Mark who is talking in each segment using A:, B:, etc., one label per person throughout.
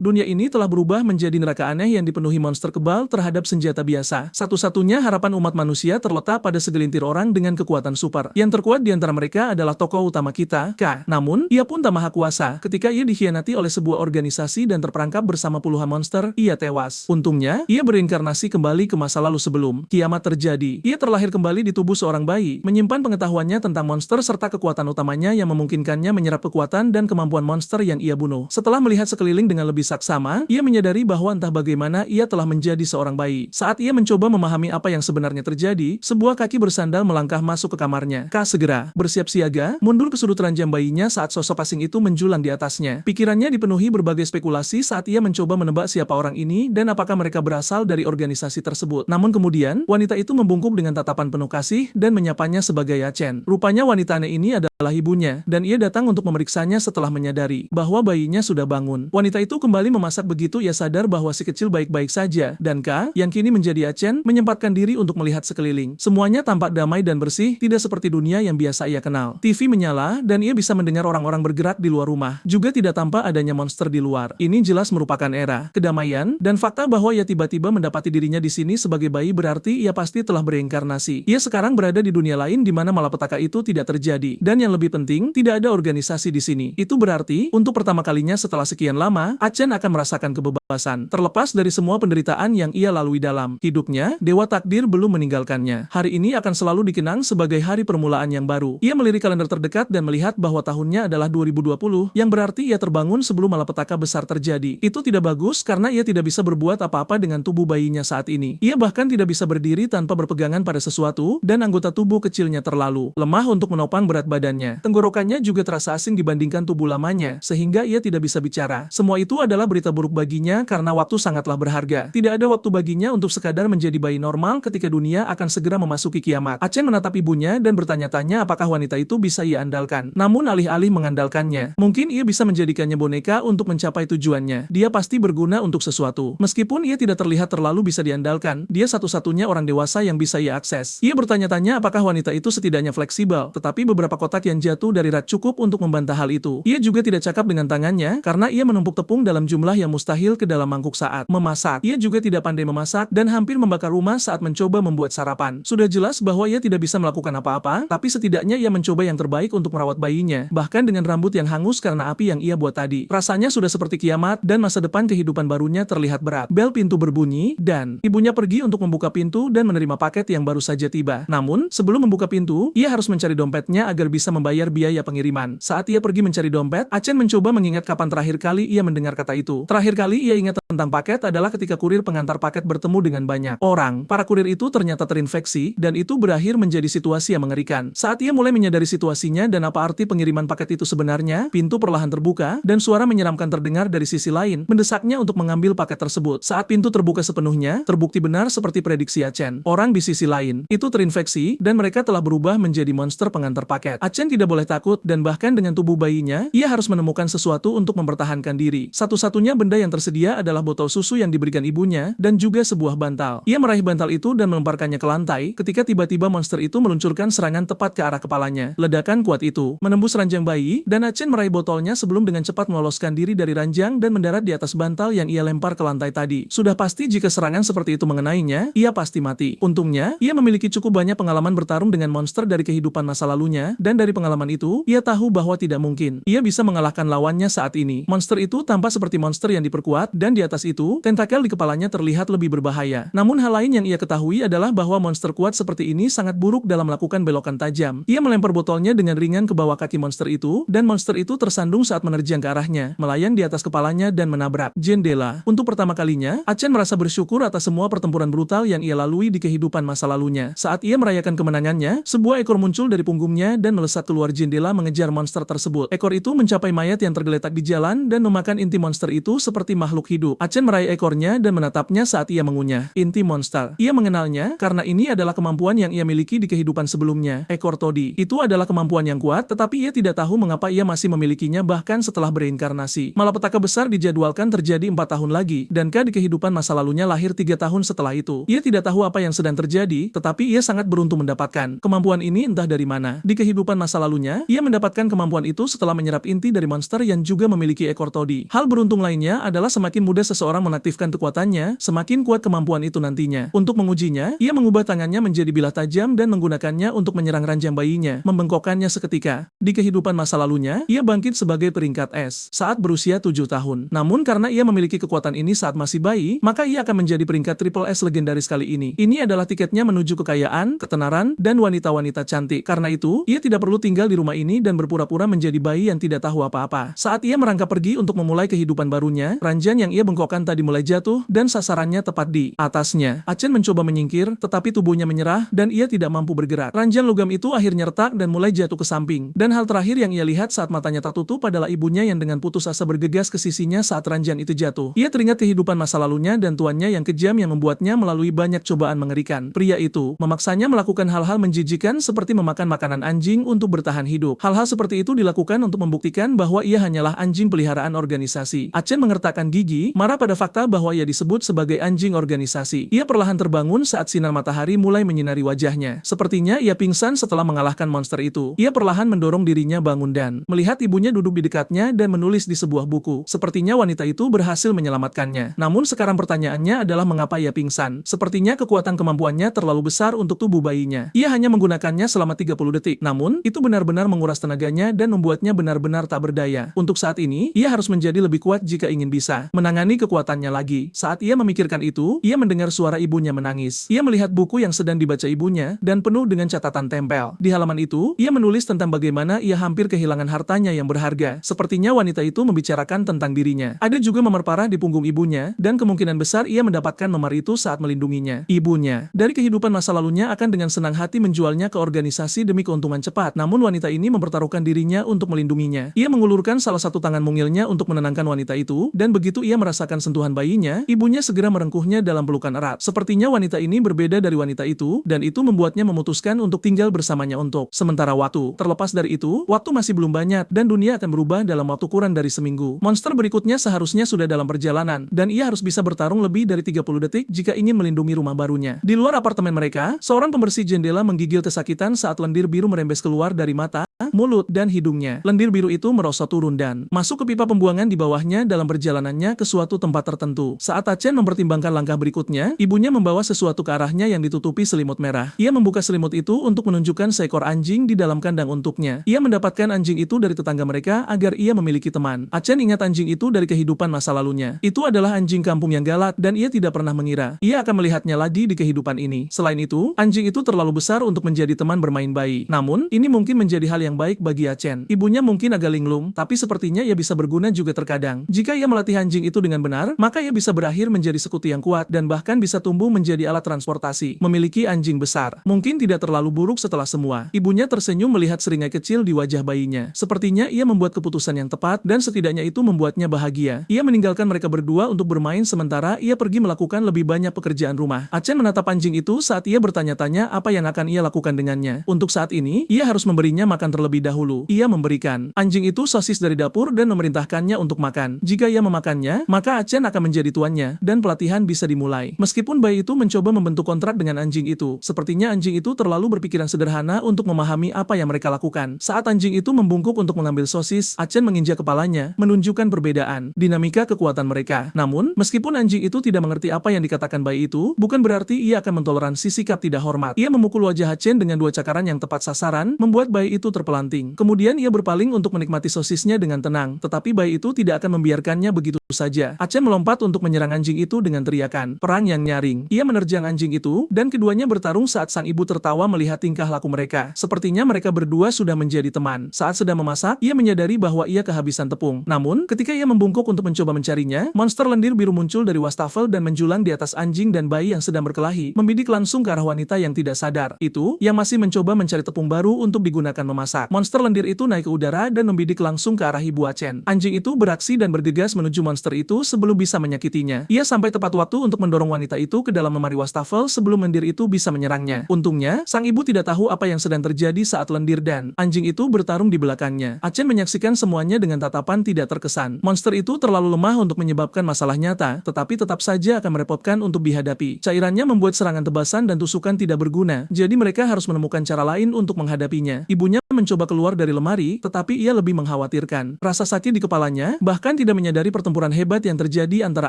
A: Dunia ini telah berubah menjadi neraka aneh yang dipenuhi monster kebal terhadap senjata biasa. Satu-satunya harapan umat manusia terletak pada segelintir orang dengan kekuatan super. Yang terkuat di antara mereka adalah tokoh utama kita, K. Namun, ia pun tak maha kuasa. Ketika ia dikhianati oleh sebuah organisasi dan terperangkap bersama puluhan monster, ia tewas. Untungnya, ia berinkarnasi kembali ke masa lalu sebelum kiamat terjadi. Ia terlahir kembali di tubuh seorang bayi, menyimpan pengetahuannya tentang monster serta kekuatan utamanya yang memungkinkannya menyerap kekuatan dan kemampuan monster yang ia bunuh. Setelah melihat sekeliling dengan lebih saksama, ia menyadari bahwa entah bagaimana ia telah menjadi seorang bayi. Saat ia mencoba memahami apa yang sebenarnya terjadi, sebuah kaki bersandal melangkah masuk ke kamarnya. K segera bersiap siaga, mundur ke sudut ranjang bayinya saat sosok asing itu menjulang di atasnya. Pikirannya dipenuhi berbagai spekulasi saat ia mencoba menebak siapa orang ini dan apakah mereka berasal dari organisasi tersebut. Namun kemudian, wanita itu membungkuk dengan tatapan penuh kasih dan menyapanya sebagai Yachen. Rupanya wanita aneh ini adalah ibunya, dan ia datang untuk memeriksanya setelah menyadari bahwa bayinya sudah bangun. Wanita itu kembali memasak begitu ia sadar bahwa si kecil baik-baik saja, dan K, yang kini menjadi Yachen, menyempatkan diri untuk melihat sekeliling. Semuanya tampak damai dan bersih, tidak seperti dunia yang biasa ia kenal. TV menyala, dan ia bisa mendengar orang-orang bergerak di luar rumah. Juga tidak tampak adanya monster di luar. Ini jelas merupakan era kedamaian, dan fakta bahwa ia tiba-tiba mendapati dirinya di sini sebagai bayi berarti ia pasti telah bereinkarnasi. Ia sekarang berada di dunia lain di mana malapetaka itu tidak terjadi, dan yang lebih penting, tidak ada organisasi di sini. Itu berarti, untuk pertama kalinya setelah sekian lama, Yachen akan merasakan kebebasan. Terlepas dari semua penderitaan yang ia lalui dalam hidupnya, Dewa Takdir belum meninggalkannya. Hari ini akan selalu dikenang sebagai hari permulaan yang baru. Ia melirik kalender terdekat dan melihat bahwa tahunnya adalah 2020, yang berarti ia terbangun sebelum malapetaka besar terjadi. Itu tidak bagus karena ia tidak bisa berbuat apa-apa dengan tubuh bayinya saat ini. Ia bahkan tidak bisa berdiri tanpa berpegangan pada sesuatu, dan anggota tubuh kecilnya terlalu lemah untuk menopang berat badannya. Tenggorokannya juga terasa asing dibandingkan tubuh lamanya, sehingga ia tidak bisa bicara. Semua itu adalah berita buruk baginya karena waktu sangatlah berharga. Tidak ada waktu baginya untuk sekadar menjadi bayi normal ketika dunia akan segera memasuki kiamat. Yachen menatap ibunya dan bertanya-tanya apakah wanita itu bisa ia andalkan. Namun alih-alih mengandalkannya, mungkin ia bisa menjadikannya boneka untuk mencapai tujuannya. Dia pasti berguna untuk sesuatu. Meskipun ia tidak terlihat terlalu bisa diandalkan, dia satu-satunya orang dewasa yang bisa ia akses. Ia bertanya-tanya apakah wanita itu setidaknya fleksibel, tetapi beberapa kotak yang jatuh dari rak cukup untuk membantah hal itu. Ia juga tidak cakap dengan tangannya, karena ia menumpuk tepung dalam jumlah yang mustahil ke dalam mangkuk saat memasak. Ia juga tidak pandai memasak dan hampir membakar rumah saat mencoba membuat sarapan. Sudah jelas bahwa ia tidak bisa melakukan apa-apa, tapi setidaknya ia mencoba yang terbaik untuk merawat bayinya, bahkan dengan rambut yang hangus karena api yang ia buat tadi. Rasanya sudah seperti kiamat dan masa depan kehidupan barunya terlihat berat. Bel pintu berbunyi, dan ibunya pergi untuk membuka pintu dan menerima paket yang baru saja tiba. Namun, sebelum membuka pintu, ia harus mencari dompetnya agar bisa membayar biaya pengiriman. Saat ia pergi mencari dompet, Yachen mencoba mengingat kapan terakhir kali ia mendengar kata itu. Terakhir kali ia ingat tentang paket adalah ketika kurir pengantar paket bertemu dengan banyak orang. Para kurir itu ternyata terinfeksi, dan itu berakhir menjadi situasi yang mengerikan. Saat ia mulai menyadari situasinya dan apa arti pengiriman paket itu sebenarnya, pintu perlahan terbuka, dan suara menyeramkan terdengar dari sisi lain, mendesaknya untuk mengambil paket tersebut. Saat pintu terbuka sepenuhnya, terbukti benar seperti prediksi Yachen. Orang di sisi lain itu terinfeksi, dan mereka telah berubah menjadi monster pengantar paket. Yachen tidak boleh takut, dan bahkan dengan tubuh bayinya, ia harus menemukan sesuatu untuk mempertahankan diri. Satu-satunya benda yang tersedia adalah botol susu yang diberikan ibunya, dan juga sebuah bantal. Ia meraih bantal itu dan melemparkannya ke lantai, ketika tiba-tiba monster itu meluncurkan serangan tepat ke arah kepalanya. Ledakan kuat itu menembus ranjang bayi, dan Yachen meraih botolnya sebelum dengan cepat meloloskan diri dari ranjang dan mendarat di atas bantal yang ia lempar ke lantai tadi. Sudah pasti jika serangan seperti itu mengenainya, ia pasti mati. Untungnya, ia memiliki cukup banyak pengalaman bertarung dengan monster dari kehidupan masa lalunya, dan dari pengalaman itu, ia tahu bahwa tidak mungkin ia bisa mengalahkan lawannya saat ini. Monster itu tampak seperti monster yang diperkuat, dan di atas itu, tentakel di kepalanya terlihat lebih berbahaya. Namun hal lain yang ia ketahui adalah bahwa monster kuat seperti ini sangat buruk dalam melakukan belokan tajam. Ia melempar botolnya dengan ringan ke bawah kaki monster itu, dan monster itu tersandung saat menerjang ke arahnya, melayang di atas kepalanya dan menabrak jendela. Untuk pertama kalinya, Yachen merasa bersyukur atas semua pertempuran brutal yang ia lalui di kehidupan masa lalunya. Saat ia merayakan kemenangannya, sebuah ekor muncul dari punggungnya dan melesat keluar jendela mengejar monster tersebut. Ekor itu mencapai mayat yang tergeletak di jalan dan memakan inti monster itu seperti makhluk hidup. Yachen meraih ekornya dan menatapnya saat ia mengunyah inti monster. Ia mengenalnya karena ini adalah kemampuan yang ia miliki di kehidupan sebelumnya. Ekor Todi. Itu adalah kemampuan yang kuat, tetapi ia tidak tahu mengapa ia masih memilikinya bahkan setelah bereinkarnasi. Malapetaka besar dijadwalkan terjadi 4 tahun lagi, dan K di kehidupan masa lalunya lahir 3 tahun setelah itu. Ia tidak tahu apa yang sedang terjadi, tetapi ia sangat beruntung mendapatkan kemampuan ini entah dari mana. Di kehidupan masa lalunya, ia mendapatkan kemampuan itu setelah menyerap inti dari monster yang juga memiliki ekor Todi. Hal beruntung lainnya adalah semakin semakin mudah seseorang mengaktifkan kekuatannya, semakin kuat kemampuan itu nantinya. Untuk mengujinya, ia mengubah tangannya menjadi bilah tajam dan menggunakannya untuk menyerang ranjang bayinya, membengkokkannya seketika. Di kehidupan masa lalunya, ia bangkit sebagai peringkat S saat berusia 7 tahun. Namun karena ia memiliki kekuatan ini saat masih bayi, maka ia akan menjadi peringkat triple S legendaris kali ini. Ini adalah tiketnya menuju kekayaan, ketenaran, dan wanita-wanita cantik. Karena itu, ia tidak perlu tinggal di rumah ini dan berpura-pura menjadi bayi yang tidak tahu apa-apa. Saat ia merangkap pergi untuk memulai kehidupan barunya, ranjang yang ia bengkokkan tadi mulai jatuh dan sasarannya tepat di atasnya. Achen mencoba menyingkir, tetapi tubuhnya menyerah dan ia tidak mampu bergerak. Ranjang logam itu akhirnya retak dan mulai jatuh ke samping. Dan hal terakhir yang ia lihat saat matanya tertutup adalah ibunya yang dengan putus asa bergegas ke sisinya saat ranjang itu jatuh. Ia teringat kehidupan masa lalunya dan tuannya yang kejam yang membuatnya melalui banyak cobaan mengerikan. Pria itu memaksanya melakukan hal-hal menjijikan seperti memakan makanan anjing untuk bertahan hidup. Hal-hal seperti itu dilakukan untuk membuktikan bahwa ia hanyalah anjing peliharaan organisasi. Achen mengertakkan gigi, marah pada fakta bahwa ia disebut sebagai anjing organisasi. Ia perlahan terbangun saat sinar matahari mulai menyinari wajahnya. Sepertinya ia pingsan setelah mengalahkan monster itu. Ia perlahan mendorong dirinya bangun dan melihat ibunya duduk di dekatnya dan menulis di sebuah buku. Sepertinya wanita itu berhasil menyelamatkannya. Namun sekarang pertanyaannya adalah mengapa ia pingsan. Sepertinya kekuatan kemampuannya terlalu besar untuk tubuh bayinya. Ia hanya menggunakannya selama 30 detik. Namun, itu benar-benar menguras tenaganya dan membuatnya benar-benar tak berdaya. Untuk saat ini, ia harus menjadi lebih kuat jika ingin bisa menangani kekuatannya lagi. Saat ia memikirkan itu, ia mendengar suara ibunya menangis. Ia melihat buku yang sedang dibaca ibunya dan penuh dengan catatan tempel. Di halaman itu, ia menulis tentang bagaimana ia hampir kehilangan hartanya yang berharga. Sepertinya wanita itu membicarakan tentang dirinya. Ada juga memar parah di punggung ibunya, dan kemungkinan besar ia mendapatkan memar itu saat melindunginya. Ibunya, dari kehidupan masa lalunya akan dengan senang hati menjualnya ke organisasi demi keuntungan cepat. Namun wanita ini mempertaruhkan dirinya untuk melindunginya. Ia mengulurkan salah satu tangan mungilnya untuk menenangkan wanita itu, dan begitu ia merasakan sentuhan bayinya, ibunya segera merengkuhnya dalam pelukan erat. Sepertinya wanita ini berbeda dari wanita itu, dan itu membuatnya memutuskan untuk tinggal bersamanya untuk sementara waktu. Terlepas dari itu, waktu masih belum banyak, dan dunia akan berubah dalam waktu kurang dari seminggu. Monster berikutnya seharusnya sudah dalam perjalanan, dan ia harus bisa bertarung lebih dari 30 detik jika ingin melindungi rumah barunya. Di luar apartemen mereka, seorang pembersih jendela menggigil kesakitan saat lendir biru merembes keluar dari mata, mulut, dan hidungnya. Lendir biru itu merosot turun dan masuk ke pipa pembuangan di bawahnya dalam perjalanannya ke suatu tempat tertentu. Saat Achen mempertimbangkan langkah berikutnya, ibunya membawa sesuatu ke arahnya yang ditutupi selimut merah. Ia membuka selimut itu untuk menunjukkan seekor anjing di dalam kandang untuknya. Ia mendapatkan anjing itu dari tetangga mereka agar ia memiliki teman. Achen ingat anjing itu dari kehidupan masa lalunya. Itu adalah anjing kampung yang galak dan ia tidak pernah mengira ia akan melihatnya lagi di kehidupan ini. Selain itu, anjing itu terlalu besar untuk menjadi teman bermain bayi. Namun, ini mungkin menjadi hal yang baik bagi Achen. Ibunya mungkin agak linglung, tapi sepertinya ia bisa berguna juga terkadang. Jika ia melatih anjing itu dengan benar, maka ia bisa berakhir menjadi sekutu yang kuat dan bahkan bisa tumbuh menjadi alat transportasi. Memiliki anjing besar mungkin tidak terlalu buruk setelah semua. Ibunya tersenyum melihat seringai kecil di wajah bayinya. Sepertinya ia membuat keputusan yang tepat dan setidaknya itu membuatnya bahagia. Ia meninggalkan mereka berdua untuk bermain sementara ia pergi melakukan lebih banyak pekerjaan rumah. Achen menatap anjing itu saat ia bertanya-tanya apa yang akan ia lakukan dengannya. Untuk saat ini, ia harus memberinya makan terlebih dahulu. Ia memberikan anjing itu sosis dari dapur dan memerintahkannya untuk makan. Jika ia memakannya, maka Achen akan menjadi tuannya dan pelatihan bisa dimulai. Meskipun bayi itu mencoba membentuk kontrak dengan anjing itu, sepertinya anjing itu terlalu berpikiran sederhana untuk memahami apa yang mereka lakukan. Saat anjing itu membungkuk untuk mengambil sosis, Achen menginjak kepalanya, menunjukkan perbedaan dinamika kekuatan mereka. Namun, meskipun anjing itu tidak mengerti apa yang dikatakan bayi itu, bukan berarti ia akan mentoleransi sikap tidak hormat. Ia memukul wajah Achen dengan 2 cakaran yang tepat sasaran, membuat bayi itu terpelanting. Kemudian ia berpaling untuk menikmati sosisnya dengan tenang, tetapi bayi itu tidak akan membiarkannya begitu saja. Achen melompat untuk menyerang anjing itu dengan teriakan perang yang nyaring. Ia menerjang anjing itu, dan keduanya bertarung saat sang ibu tertawa melihat tingkah laku mereka. Sepertinya mereka berdua sudah menjadi teman. Saat sedang memasak, ia menyadari bahwa ia kehabisan tepung. Namun, ketika ia membungkuk untuk mencoba mencarinya, monster lendir biru muncul dari wastafel dan menjulang di atas anjing dan bayi yang sedang berkelahi, membidik langsung ke arah wanita yang tidak sadar. Itu, yang masih mencoba mencari tepung baru untuk digunakan memasak. Monster lendir itu naik ke udara dan membidik langsung ke arah ibu Achen. Anjing itu beraksi dan bergegas menuju monster itu sebelum bisa menyakitinya. Ia sampai tepat waktu untuk mendorong wanita itu ke dalam lemari wastafel sebelum lendir itu bisa menyerangnya. Untungnya, sang ibu tidak tahu apa yang sedang terjadi saat lendir dan anjing itu bertarung di belakangnya. Achen menyaksikan semuanya dengan tatapan tidak terkesan. Monster itu terlalu lemah untuk menyebabkan masalah nyata, tetapi tetap saja akan merepotkan untuk dihadapi. Cairannya membuat serangan tebasan dan tusukan tidak berguna, jadi mereka harus menemukan cara lain untuk menghadapinya. Ibunya mencoba keluar dari lemari, tetapi ia lebih mengkhawatirkan. Rasa sakit di kepalanya, bahkan tidak menyadari pertempuran hebat yang terjadi antara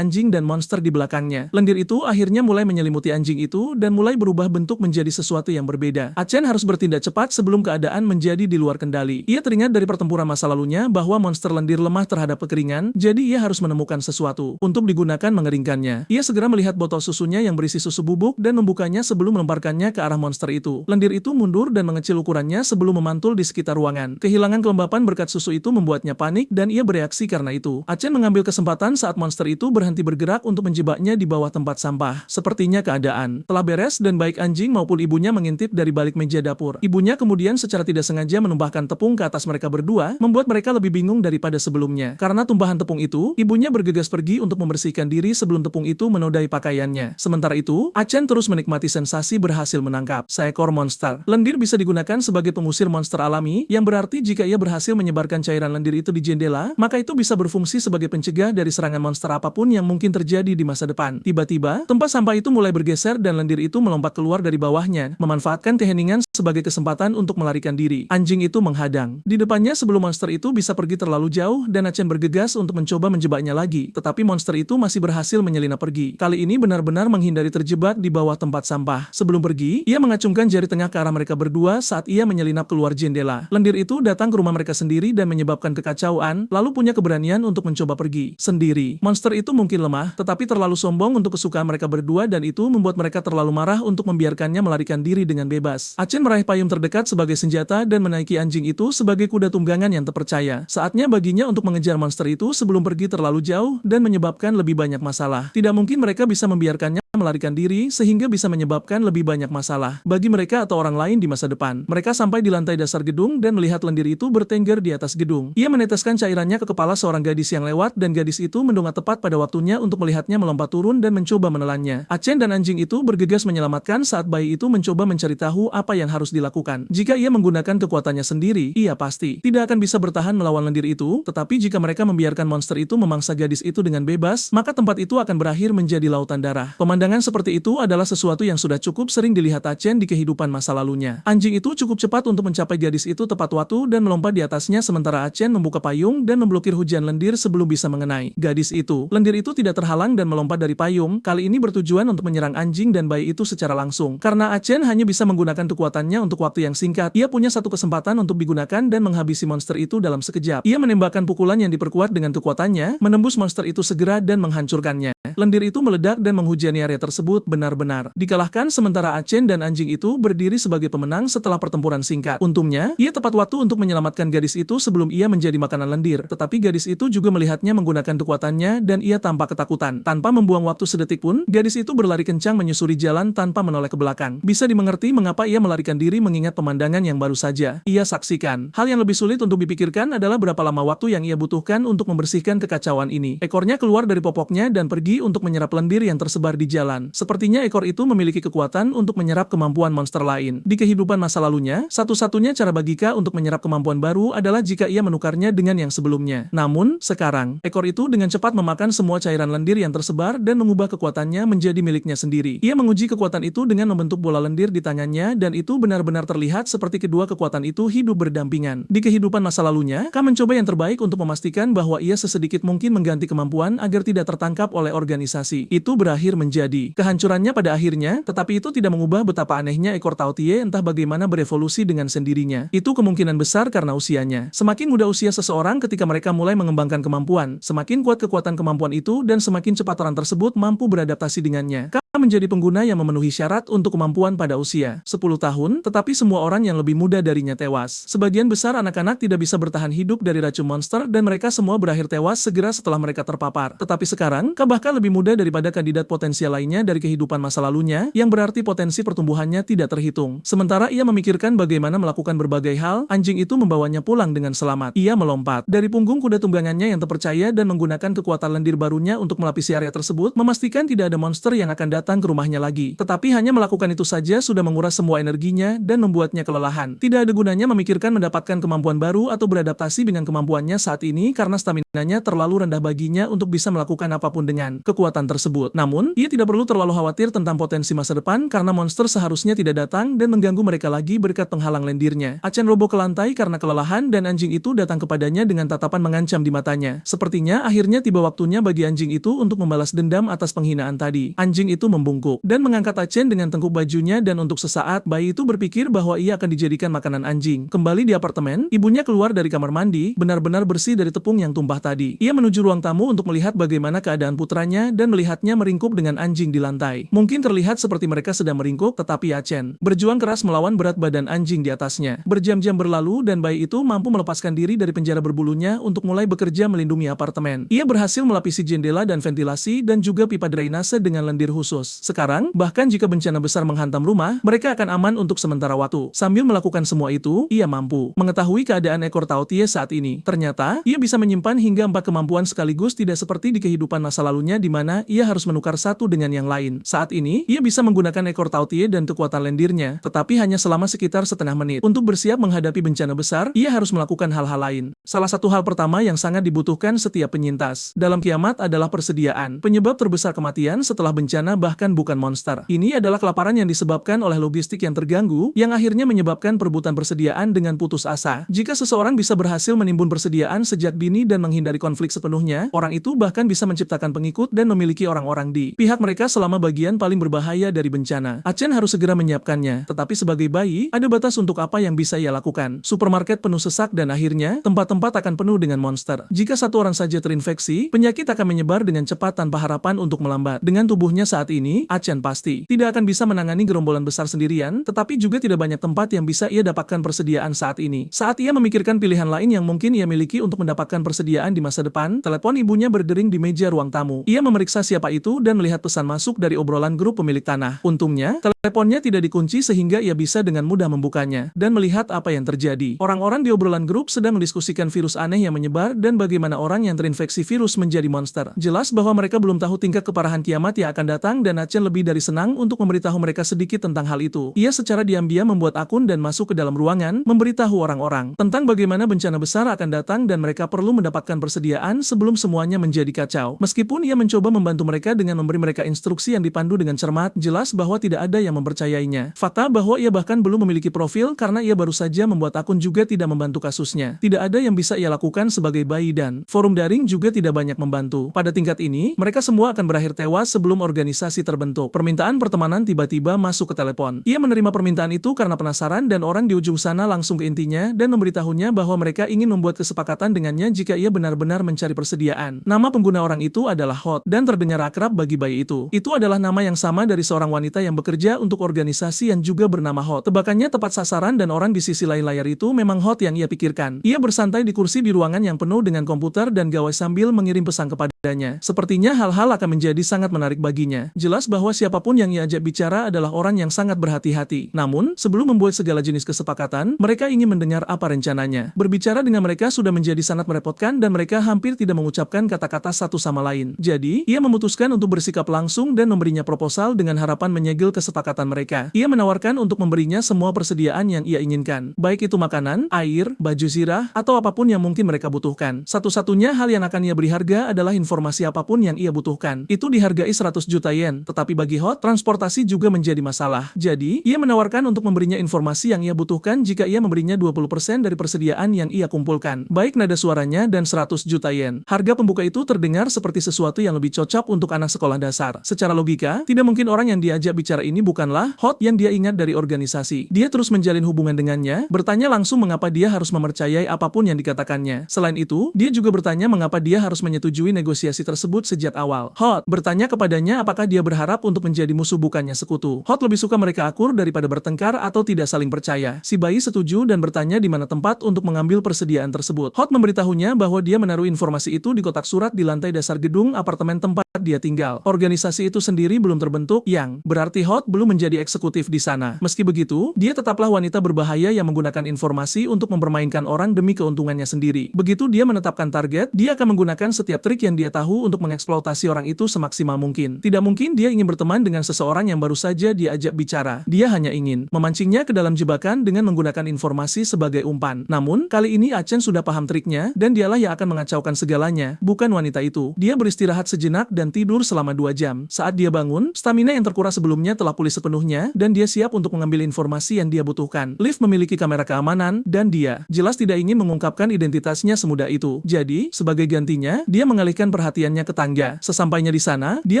A: anjing dan monster di belakangnya. Lendir itu akhirnya mulai menyelimuti anjing itu dan mulai berubah bentuk menjadi sesuatu yang berbeda. Achen harus bertindak cepat sebelum keadaan menjadi di luar kendali. Ia teringat dari pertempuran masa lalunya bahwa monster lendir lemah terhadap kekeringan, jadi ia harus menemukan sesuatu untuk digunakan mengeringkannya. Ia segera melihat botol susunya yang berisi susu bubuk dan membukanya sebelum melemparkannya ke arah monster itu. Lendir itu mundur dan mengecil ukurannya sebelum memantul di sekitar ruangan. Kehilangan kelembapan berkat susu itu membuatnya panik dan ia bereaksi karena itu. Achen mengambil kesempatan saat monster itu berhenti bergerak untuk menjebaknya di bawah tempat sampah. Sepertinya keadaan telah beres dan baik anjing maupun ibunya mengintip dari balik meja dapur. Ibunya kemudian secara tidak sengaja menumpahkan tepung ke atas mereka berdua, membuat mereka lebih bingung daripada sebelumnya. Karena tumpahan tepung itu, ibunya bergegas pergi untuk membersihkan diri sebelum tepung itu menodai pakaiannya. Sementara itu, Achen terus menikmati sensasi berhasil menangkap seekor monster. Lendir bisa digunakan sebagai pengusir monster alami, yang berarti jika ia berhasil menyebarkan cairan lendir itu di jendela, maka itu bisa berfungsi sebagai pencegah dari serangan monster apapun yang mungkin terjadi di masa depan. Tiba-tiba, tempat sampah itu mulai bergeser dan lendir itu melompat keluar dari bawahnya, memanfaatkan keheningan sebagai kesempatan untuk melarikan diri. Anjing itu menghadang di depannya sebelum monster itu bisa pergi terlalu jauh dan Achen bergegas untuk mencoba menjebaknya lagi, tetapi monster itu masih berhasil menyelinap pergi. Kali ini benar-benar menghindari terjebak di bawah tempat sampah. Sebelum pergi, ia mengacungkan jari tengah ke arah mereka berdua saat ia menyelinap keluar jendela. Lendir itu datang ke rumah mereka sendiri dan menyebabkan kekacauan, lalu punya keberanian untuk mencoba pergi sendiri. Monster itu mungkin lemah, tetapi terlalu sombong untuk kesukaan mereka berdua dan itu membuat mereka terlalu marah untuk membiarkannya melarikan diri dengan bebas. Achen meraih payung terdekat sebagai senjata dan menaiki anjing itu sebagai kuda tunggangan yang terpercaya. Saatnya baginya untuk mengejar monster itu sebelum pergi terlalu jauh dan menyebabkan lebih banyak masalah. Tidak mungkin mereka bisa membiarkannya melarikan diri sehingga bisa menyebabkan lebih banyak masalah bagi mereka atau orang lain di masa depan. Mereka sampai di lantai dasar gedung dan melihat lendir itu bertengger di atas gedung. Ia meneteskan cairannya ke kepala seorang gadis yang lewat dan gadis itu mendongak tepat pada waktunya untuk melihatnya melompat turun dan mencoba menelannya. Achen dan anjing itu bergegas menyelamatkan saat bayi itu mencoba mencari tahu apa yang harus dilakukan. Jika ia menggunakan kekuatannya sendiri, ia pasti tidak akan bisa bertahan melawan lendir itu, tetapi jika mereka membiarkan monster itu memangsa gadis itu dengan bebas, maka tempat itu akan berakhir menjadi lautan darah. Pemandangan seperti itu adalah sesuatu yang sudah cukup sering dilihat Achen di kehidupan masa lalunya. Anjing itu cukup cepat untuk mencapai gadis itu tepat waktu dan melompat di atasnya sementara Achen membuka payung dan memblokir hujan lendir sebelum bisa mengenai gadis itu. Lendir itu tidak terhalang dan melompat dari payung, kali ini bertujuan untuk menyerang anjing dan bayi itu secara langsung. Karena Achen hanya bisa menggunakan kekuatannya untuk waktu yang singkat, ia punya satu kesempatan untuk digunakan dan menghabisi monster itu dalam sekejap. Ia menembakkan pukulan yang diperkuat dengan kekuatannya, menembus monster itu segera dan menghancurkannya. Lendir itu meledak dan menghujani area tersebut benar-benar dikalahkan sementara Achen dan anjing itu berdiri sebagai pemenang setelah pertempuran singkat. Untungnya, ia tepat waktu untuk menyelamatkan gadis itu sebelum ia menjadi makanan lendir. Tetapi gadis itu juga melihatnya menggunakan kekuatannya dan ia tampak ketakutan. Tanpa membuang waktu sedetik pun, gadis itu berlari kencang menyusuri jalan tanpa menoleh ke belakang. Bisa dimengerti mengapa ia melarikan diri mengingat pemandangan yang baru saja ia saksikan. Hal yang lebih sulit untuk dipikirkan adalah berapa lama waktu yang ia butuhkan untuk membersihkan kekacauan ini. Ekornya keluar dari popoknya dan pergi untuk menyerap lendir yang tersebar di jalan. Sepertinya ekor itu memiliki kekuatan untuk menyerap kemampuan monster lain. Di kehidupan masa lalunya, satu-satunya cara bagi Ka untuk menyerap kemampuan baru adalah jika ia menukarnya dengan yang sebelumnya. Namun, sekarang, ekor itu dengan cepat memakan semua cairan lendir yang tersebar dan mengubah kekuatannya menjadi miliknya sendiri. Ia menguji kekuatan itu dengan membentuk bola lendir di tangannya dan itu benar-benar terlihat seperti kedua kekuatan itu hidup berdampingan. Di kehidupan masa lalunya, Ka mencoba yang terbaik untuk memastikan bahwa ia sesedikit mungkin mengganti kemampuan agar tidak tertangkap oleh organisasi. Itu berakhir menjadi kehancurannya pada akhirnya, tetapi itu tidak mengubah betapa anehnya ekor Taotie entah bagaimana berevolusi dengan sendirinya. Itu kemungkinan besar karena usianya. Semakin muda usia seseorang ketika mereka mulai mengembangkan kemampuan, semakin kuat kekuatan kemampuan itu dan semakin cepat orang tersebut mampu beradaptasi dengannya. Ka menjadi pengguna yang memenuhi syarat untuk kemampuan pada usia 10 tahun, tetapi semua orang yang lebih muda darinya tewas. Sebagian besar anak-anak tidak bisa bertahan hidup dari racun monster dan mereka semua berakhir tewas segera setelah mereka terpapar. Tetapi sekarang, Ka bahkan lebih muda daripada kandidat potensial lainnya dari kehidupan masa lalunya, yang berarti potensi pertumbuhannya tidak terhitung. Sementara ia memikirkan bagaimana melakukan berbagai hal, anjing itu membawanya pulang dengan selamat. Ia melompat dari punggung kuda tunggangannya yang terpercaya dan menggunakan kekuatan lendir barunya untuk melapisi area tersebut, memastikan tidak ada monster yang akan datang datang ke rumahnya lagi. Tetapi hanya melakukan itu saja sudah menguras semua energinya dan membuatnya kelelahan. Tidak ada gunanya memikirkan mendapatkan kemampuan baru atau beradaptasi dengan kemampuannya saat ini karena stamina-nya terlalu rendah baginya untuk bisa melakukan apapun dengan kekuatan tersebut. Namun, ia tidak perlu terlalu khawatir tentang potensi masa depan karena monster seharusnya tidak datang dan mengganggu mereka lagi berkat penghalang lendirnya. Achen roboh ke lantai karena kelelahan dan anjing itu datang kepadanya dengan tatapan mengancam di matanya. Sepertinya akhirnya tiba waktunya bagi anjing itu untuk membalas dendam atas penghinaan tadi. Anjing itu membungkuk dan mengangkat Achen dengan tengkuk bajunya dan untuk sesaat bayi itu berpikir bahwa ia akan dijadikan makanan anjing. Kembali di apartemen, ibunya keluar dari kamar mandi, benar-benar bersih dari tepung yang tumpah tadi. Ia menuju ruang tamu untuk melihat bagaimana keadaan putranya dan melihatnya meringkuk dengan anjing di lantai. Mungkin terlihat seperti mereka sedang meringkuk, tetapi Achen berjuang keras melawan berat badan anjing di atasnya. Berjam-jam berlalu dan bayi itu mampu melepaskan diri dari penjara berbulunya untuk mulai bekerja melindungi apartemen. Ia berhasil melapisi jendela dan ventilasi dan juga pipa drainase dengan lendir khusus. Sekarang, bahkan jika bencana besar menghantam rumah, mereka akan aman untuk sementara waktu. Sambil melakukan semua itu, ia mampu mengetahui keadaan ekor Taotie saat ini. Ternyata, ia bisa menyimpan hingga 4 kemampuan sekaligus, tidak seperti di kehidupan masa lalunya di mana ia harus menukar satu dengan yang lain. Saat ini, ia bisa menggunakan ekor Taotie dan kekuatan lendirnya, tetapi hanya selama sekitar setengah menit. Untuk bersiap menghadapi bencana besar, ia harus melakukan hal-hal lain. Salah satu hal pertama yang sangat dibutuhkan setiap penyintas dalam kiamat adalah persediaan. Penyebab terbesar kematian setelah bencana bahkan bukan monster. Ini adalah kelaparan yang disebabkan oleh logistik yang terganggu, yang akhirnya menyebabkan perebutan persediaan dengan putus asa. Jika seseorang bisa berhasil menimbun persediaan sejak dini dan menghindari konflik sepenuhnya, orang itu bahkan bisa menciptakan pengikut dan memiliki orang-orang di pihak mereka selama bagian paling berbahaya dari bencana. Achen harus segera menyiapkannya, tetapi sebagai bayi, ada batas untuk apa yang bisa ia lakukan. Supermarket penuh sesak dan akhirnya, tempat-tempat akan penuh dengan monster. Jika satu orang saja terinfeksi, penyakit akan menyebar dengan cepat tanpa harapan untuk melambat. Dengan tubuhnya saat ini, Achen pasti tidak akan bisa menangani gerombolan besar sendirian, tetapi juga tidak banyak tempat yang bisa ia dapatkan persediaan saat ini. Saat ia memikirkan pilihan lain yang mungkin ia miliki untuk mendapatkan persediaan di masa depan, telepon ibunya berdering di meja ruang tamu. Ia memeriksa siapa itu dan melihat pesan masuk dari obrolan grup pemilik tanah. Untungnya, teleponnya tidak dikunci sehingga ia bisa dengan mudah membukanya dan melihat apa yang terjadi. Orang-orang di obrolan grup sedang mendiskusikan virus aneh yang menyebar dan bagaimana orang yang terinfeksi virus menjadi monster. Jelas bahwa mereka belum tahu tingkat keparahan kiamat yang akan datang dan Achen lebih dari senang untuk memberitahu mereka sedikit tentang hal itu. Ia secara diam-diam membuat akun dan masuk ke dalam ruangan, memberitahu orang-orang tentang bagaimana bencana besar akan datang dan mereka perlu mendapatkan persediaan sebelum semuanya menjadi kacau. Meskipun ia mencoba membantu mereka dengan memberi mereka instruksi yang dipandu dengan cermat, jelas bahwa tidak ada yang mempercayainya. Fakta bahwa ia bahkan belum memiliki profil karena ia baru saja membuat akun juga tidak membantu kasusnya. Tidak ada yang bisa ia lakukan sebagai bayi dan forum daring juga tidak banyak membantu. Pada tingkat ini, mereka semua akan berakhir tewas sebelum organisasi terbentuk. Permintaan pertemanan tiba-tiba masuk ke telepon. Ia menerima permintaan itu karena penasaran dan orang di ujung sana langsung ke intinya dan memberitahunya bahwa mereka ingin membuat kesepakatan dengannya jika ia benar-benar mencari persediaan. Nama pengguna orang itu adalah Hot dan terdengar akrab bagi bayi itu. Itu adalah nama yang sama dari seorang wanita yang bekerja untuk organisasi yang juga bernama Hot. Tebakannya tepat sasaran dan orang di sisi lain layar itu memang Hot yang ia pikirkan. Ia bersantai di kursi di ruangan yang penuh dengan komputer dan gawai sambil mengirim pesan kepadanya. Sepertinya hal-hal akan menjadi sangat menarik baginya. Jelas bahwa siapapun yang ia ajak bicara adalah orang yang sangat berhati-hati. Namun, sebelum membuat segala jenis kesepakatan, mereka ingin mendengar apa rencananya. Berbicara dengan mereka sudah menjadi sangat merepotkan dan mereka hampir tidak mengucapkan kata-kata satu sama lain. Jadi, ia memutuskan untuk bersikap langsung dan memberinya proposal dengan harapan menyegel kesepakatan mereka. Ia menawarkan untuk memberinya semua persediaan yang ia inginkan, baik itu makanan, air, baju zirah, atau apapun yang mungkin mereka butuhkan. Satu-satunya hal yang akan ia beri harga adalah informasi apapun yang ia butuhkan. Itu dihargai 100 juta yen, tetapi bagi Hot, transportasi juga menjadi masalah. Jadi, ia menawarkan untuk memberinya informasi yang ia butuhkan jika ia memberinya 20% dari persediaan yang ia kumpulkan. Baik nada suaranya dan 100 juta yen. Harga pembuka itu terdengar seperti sesuatu yang lebih cocok untuk anak sekolah dasar. Secara logika, tidak mungkin orang yang diajak bicara ini bukanlah Hot yang dia ingat dari organisasi. Dia terus menjalin hubungan dengannya, bertanya langsung mengapa dia harus mempercayai apapun yang dikatakannya. Selain itu, dia juga bertanya mengapa dia harus menyetujui negosiasi tersebut sejak awal. Hot bertanya kepadanya apakah dia berharap untuk menjadi musuh bukannya sekutu. Hot lebih suka mereka akur daripada bertengkar atau tidak saling percaya. Si bayi setuju dan bertanya di mana tempat untuk mengambil persediaan tersebut. Hot memberitahunya bahwa dia menaruh informasi itu di kotak surat di lantai dasar gedung apartemen tempat dia tinggal. Organisasi itu sendiri belum terbentuk, yang berarti Hot belum menjadi eksekutif di sana. Meski begitu, dia tetaplah wanita berbahaya yang menggunakan informasi untuk mempermainkan orang demi keuntungannya sendiri. Begitu dia menetapkan target, dia akan menggunakan setiap trik yang dia tahu untuk mengeksploitasi orang itu semaksimal mungkin. Tidak mungkin dia ingin berteman dengan seseorang yang baru saja diajak bicara. Dia hanya ingin memancingnya ke dalam jebakan dengan menggunakan informasi sebagai umpan. Namun, kali ini Chen sudah paham triknya, dan dialah yang akan mengacaukan segalanya, bukan wanita itu. Dia beristirahat sejenak dan tidur selama 2 jam. Saat dia bangun, stamina yang terkuras sebelumnya telah pulih sepenuhnya, dan dia siap untuk mengambil informasi yang dia butuhkan. Liv memiliki kamera keamanan, dan dia jelas tidak ingin mengungkapkan identitasnya semudah itu. Jadi, sebagai gantinya, dia mengalihkan perhatiannya ke tangga. Sesampainya di sana, dia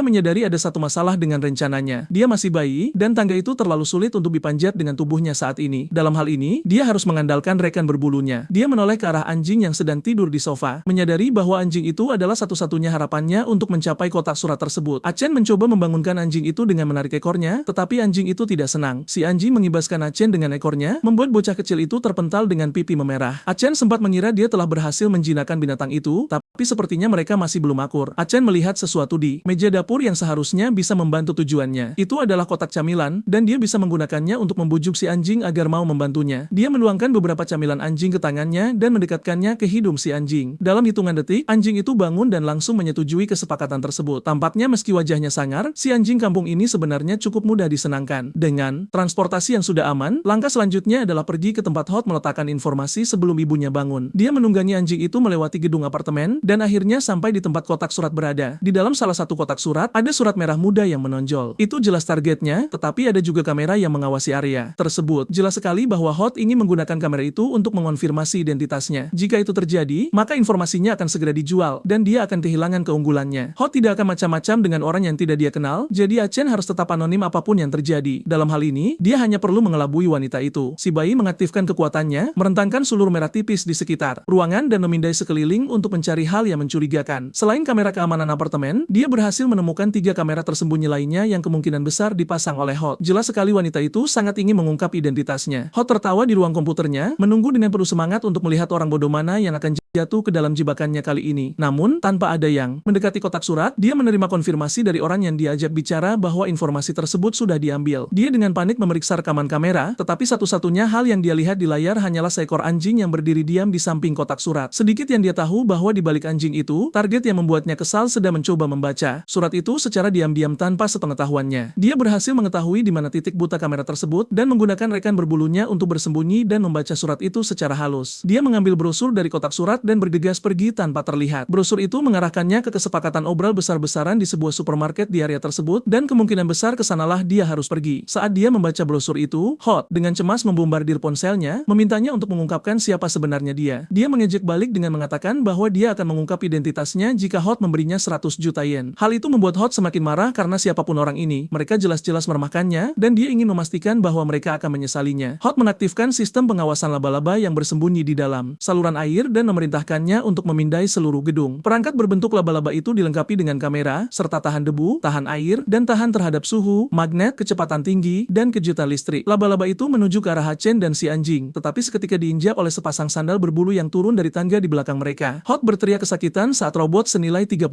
A: menyadari ada satu masalah dengan rencananya. Dia masih bayi, dan tangga itu terlalu sulit untuk dipanjat dengan tubuhnya saat ini. Dalam hal ini, dia harus mengandalkan rekan berbulunya. Dia menoleh ke arah anjing yang sedang tidur di sofa, menyadari bahwa anjing itu adalah satu-satunya harapannya untuk mencapai kotak surat tersebut. Chen mencoba membangunkan anjing itu dengan menarik ekornya, tetapi anjing itu tidak senang. Si anjing mengibaskan Chen dengan ekornya, membuat bocah kecil itu terpental dengan pipi memerah. Chen sempat mengira dia telah berhasil menjinakkan binatang itu, tapi sepertinya mereka masih belum akur. Chen melihat sesuatu di meja dapur yang seharusnya bisa membantu tujuannya. Itu adalah kotak camilan, dan dia bisa menggunakannya untuk membujuk si anjing agar mau membantunya. Dia menuangkan beberapa camilan anjing ke tangannya dan mendekatkannya ke hidung si anjing. Dalam hitungan detik, anjing itu bangun dan langsung menyetujui kesepakatan tersebut. Tampaknya meski wajahnya sangar, si anjing kampung ini sebenarnya cukup mudah disenangkan. Dengan transportasi yang sudah aman, langkah selanjutnya adalah pergi ke tempat Hot meletakkan informasi sebelum ibunya bangun. Dia menunggangi anjing itu melewati gedung apartemen, dan akhirnya sampai di tempat kotak surat berada. Di dalam salah satu kotak surat, ada surat merah muda yang menonjol. Itu jelas targetnya, tetapi ada juga kamera yang mengawasi area tersebut. Jelas sekali bahwa Hot ingin menggunakan kamera itu untuk mengonfirmasi identitasnya. Jika itu terjadi, maka informasinya akan segera dijual, dan dia akan kehilangan keunggulannya. Hot tidak akan macam-macam dengan orang yang tidak dia kenal, jadi Chen harus tetap anonim apapun yang terjadi. Dalam hal ini, dia hanya perlu mengelabui wanita itu. Si bayi mengaktifkan kekuatannya, merentangkan sulur merah tipis di sekitar ruangan dan memindai sekeliling untuk mencari hal yang mencurigakan. Selain kamera keamanan apartemen, dia berhasil menemukan 3 kamera tersembunyi lainnya yang kemungkinan besar dipasang oleh Hot. Jelas sekali wanita itu sangat ingin mengungkap identitasnya. Hot tertawa di ruang komputernya, menunggu dengan penuh semangat untuk melihat orang bodoh mana yang akan jatuh ke dalam jebakannya kali ini. Namun, tanpa ada yang mendekati kotak surat, dia menerima konfirmasi dari orang yang diajak bicara bahwa informasi tersebut sudah diambil. Dia dengan panik memeriksa rekaman kamera, tetapi satu-satunya hal yang dia lihat di layar hanyalah seekor anjing yang berdiri diam di samping kotak surat. Sedikit yang dia tahu bahwa di balik anjing itu, target yang membuatnya kesal sedang mencoba membaca surat itu secara diam-diam tanpa sepengetahuannya. Dia berhasil mengetahui di mana titik buta kamera tersebut dan menggunakan rekan berbulunya untuk bersembunyi dan membaca surat itu secara halus. Dia mengambil brosur dari kotak surat dan bergegas pergi tanpa terlihat. Brosur itu mengarahkannya ke kesepakatan obral besar-besaran di sebuah supermarket di area tersebut, dan kemungkinan besar kesanalah dia harus pergi. Saat dia membaca brosur itu, Hot dengan cemas membombardir ponselnya, memintanya untuk mengungkapkan siapa sebenarnya dia. Dia mengejek balik dengan mengatakan bahwa dia akan mengungkap identitasnya jika Hot memberinya 100 juta yen. Hal itu membuat Hot semakin marah karena siapapun orang ini, mereka jelas-jelas meremehkannya, dan dia ingin memastikan bahwa mereka akan menyesalinya. Hot mengaktifkan sistem pengawasan laba-laba yang bersembunyi di dalam saluran air dan memerintahkannya untuk memindai seluruh gedung. Perangkat berbentuk laba-laba itu dilengkapi dengan kamera, serta tahan debu, tahan air, dan tahan terhadap suhu, magnet, kecepatan tinggi, dan kejutan listrik. Laba-laba itu menuju ke arah Chen dan si anjing, tetapi seketika diinjak oleh sepasang sandal berbulu yang turun dari tangga di belakang mereka. Hot berteriak kesakitan saat robot senilai $30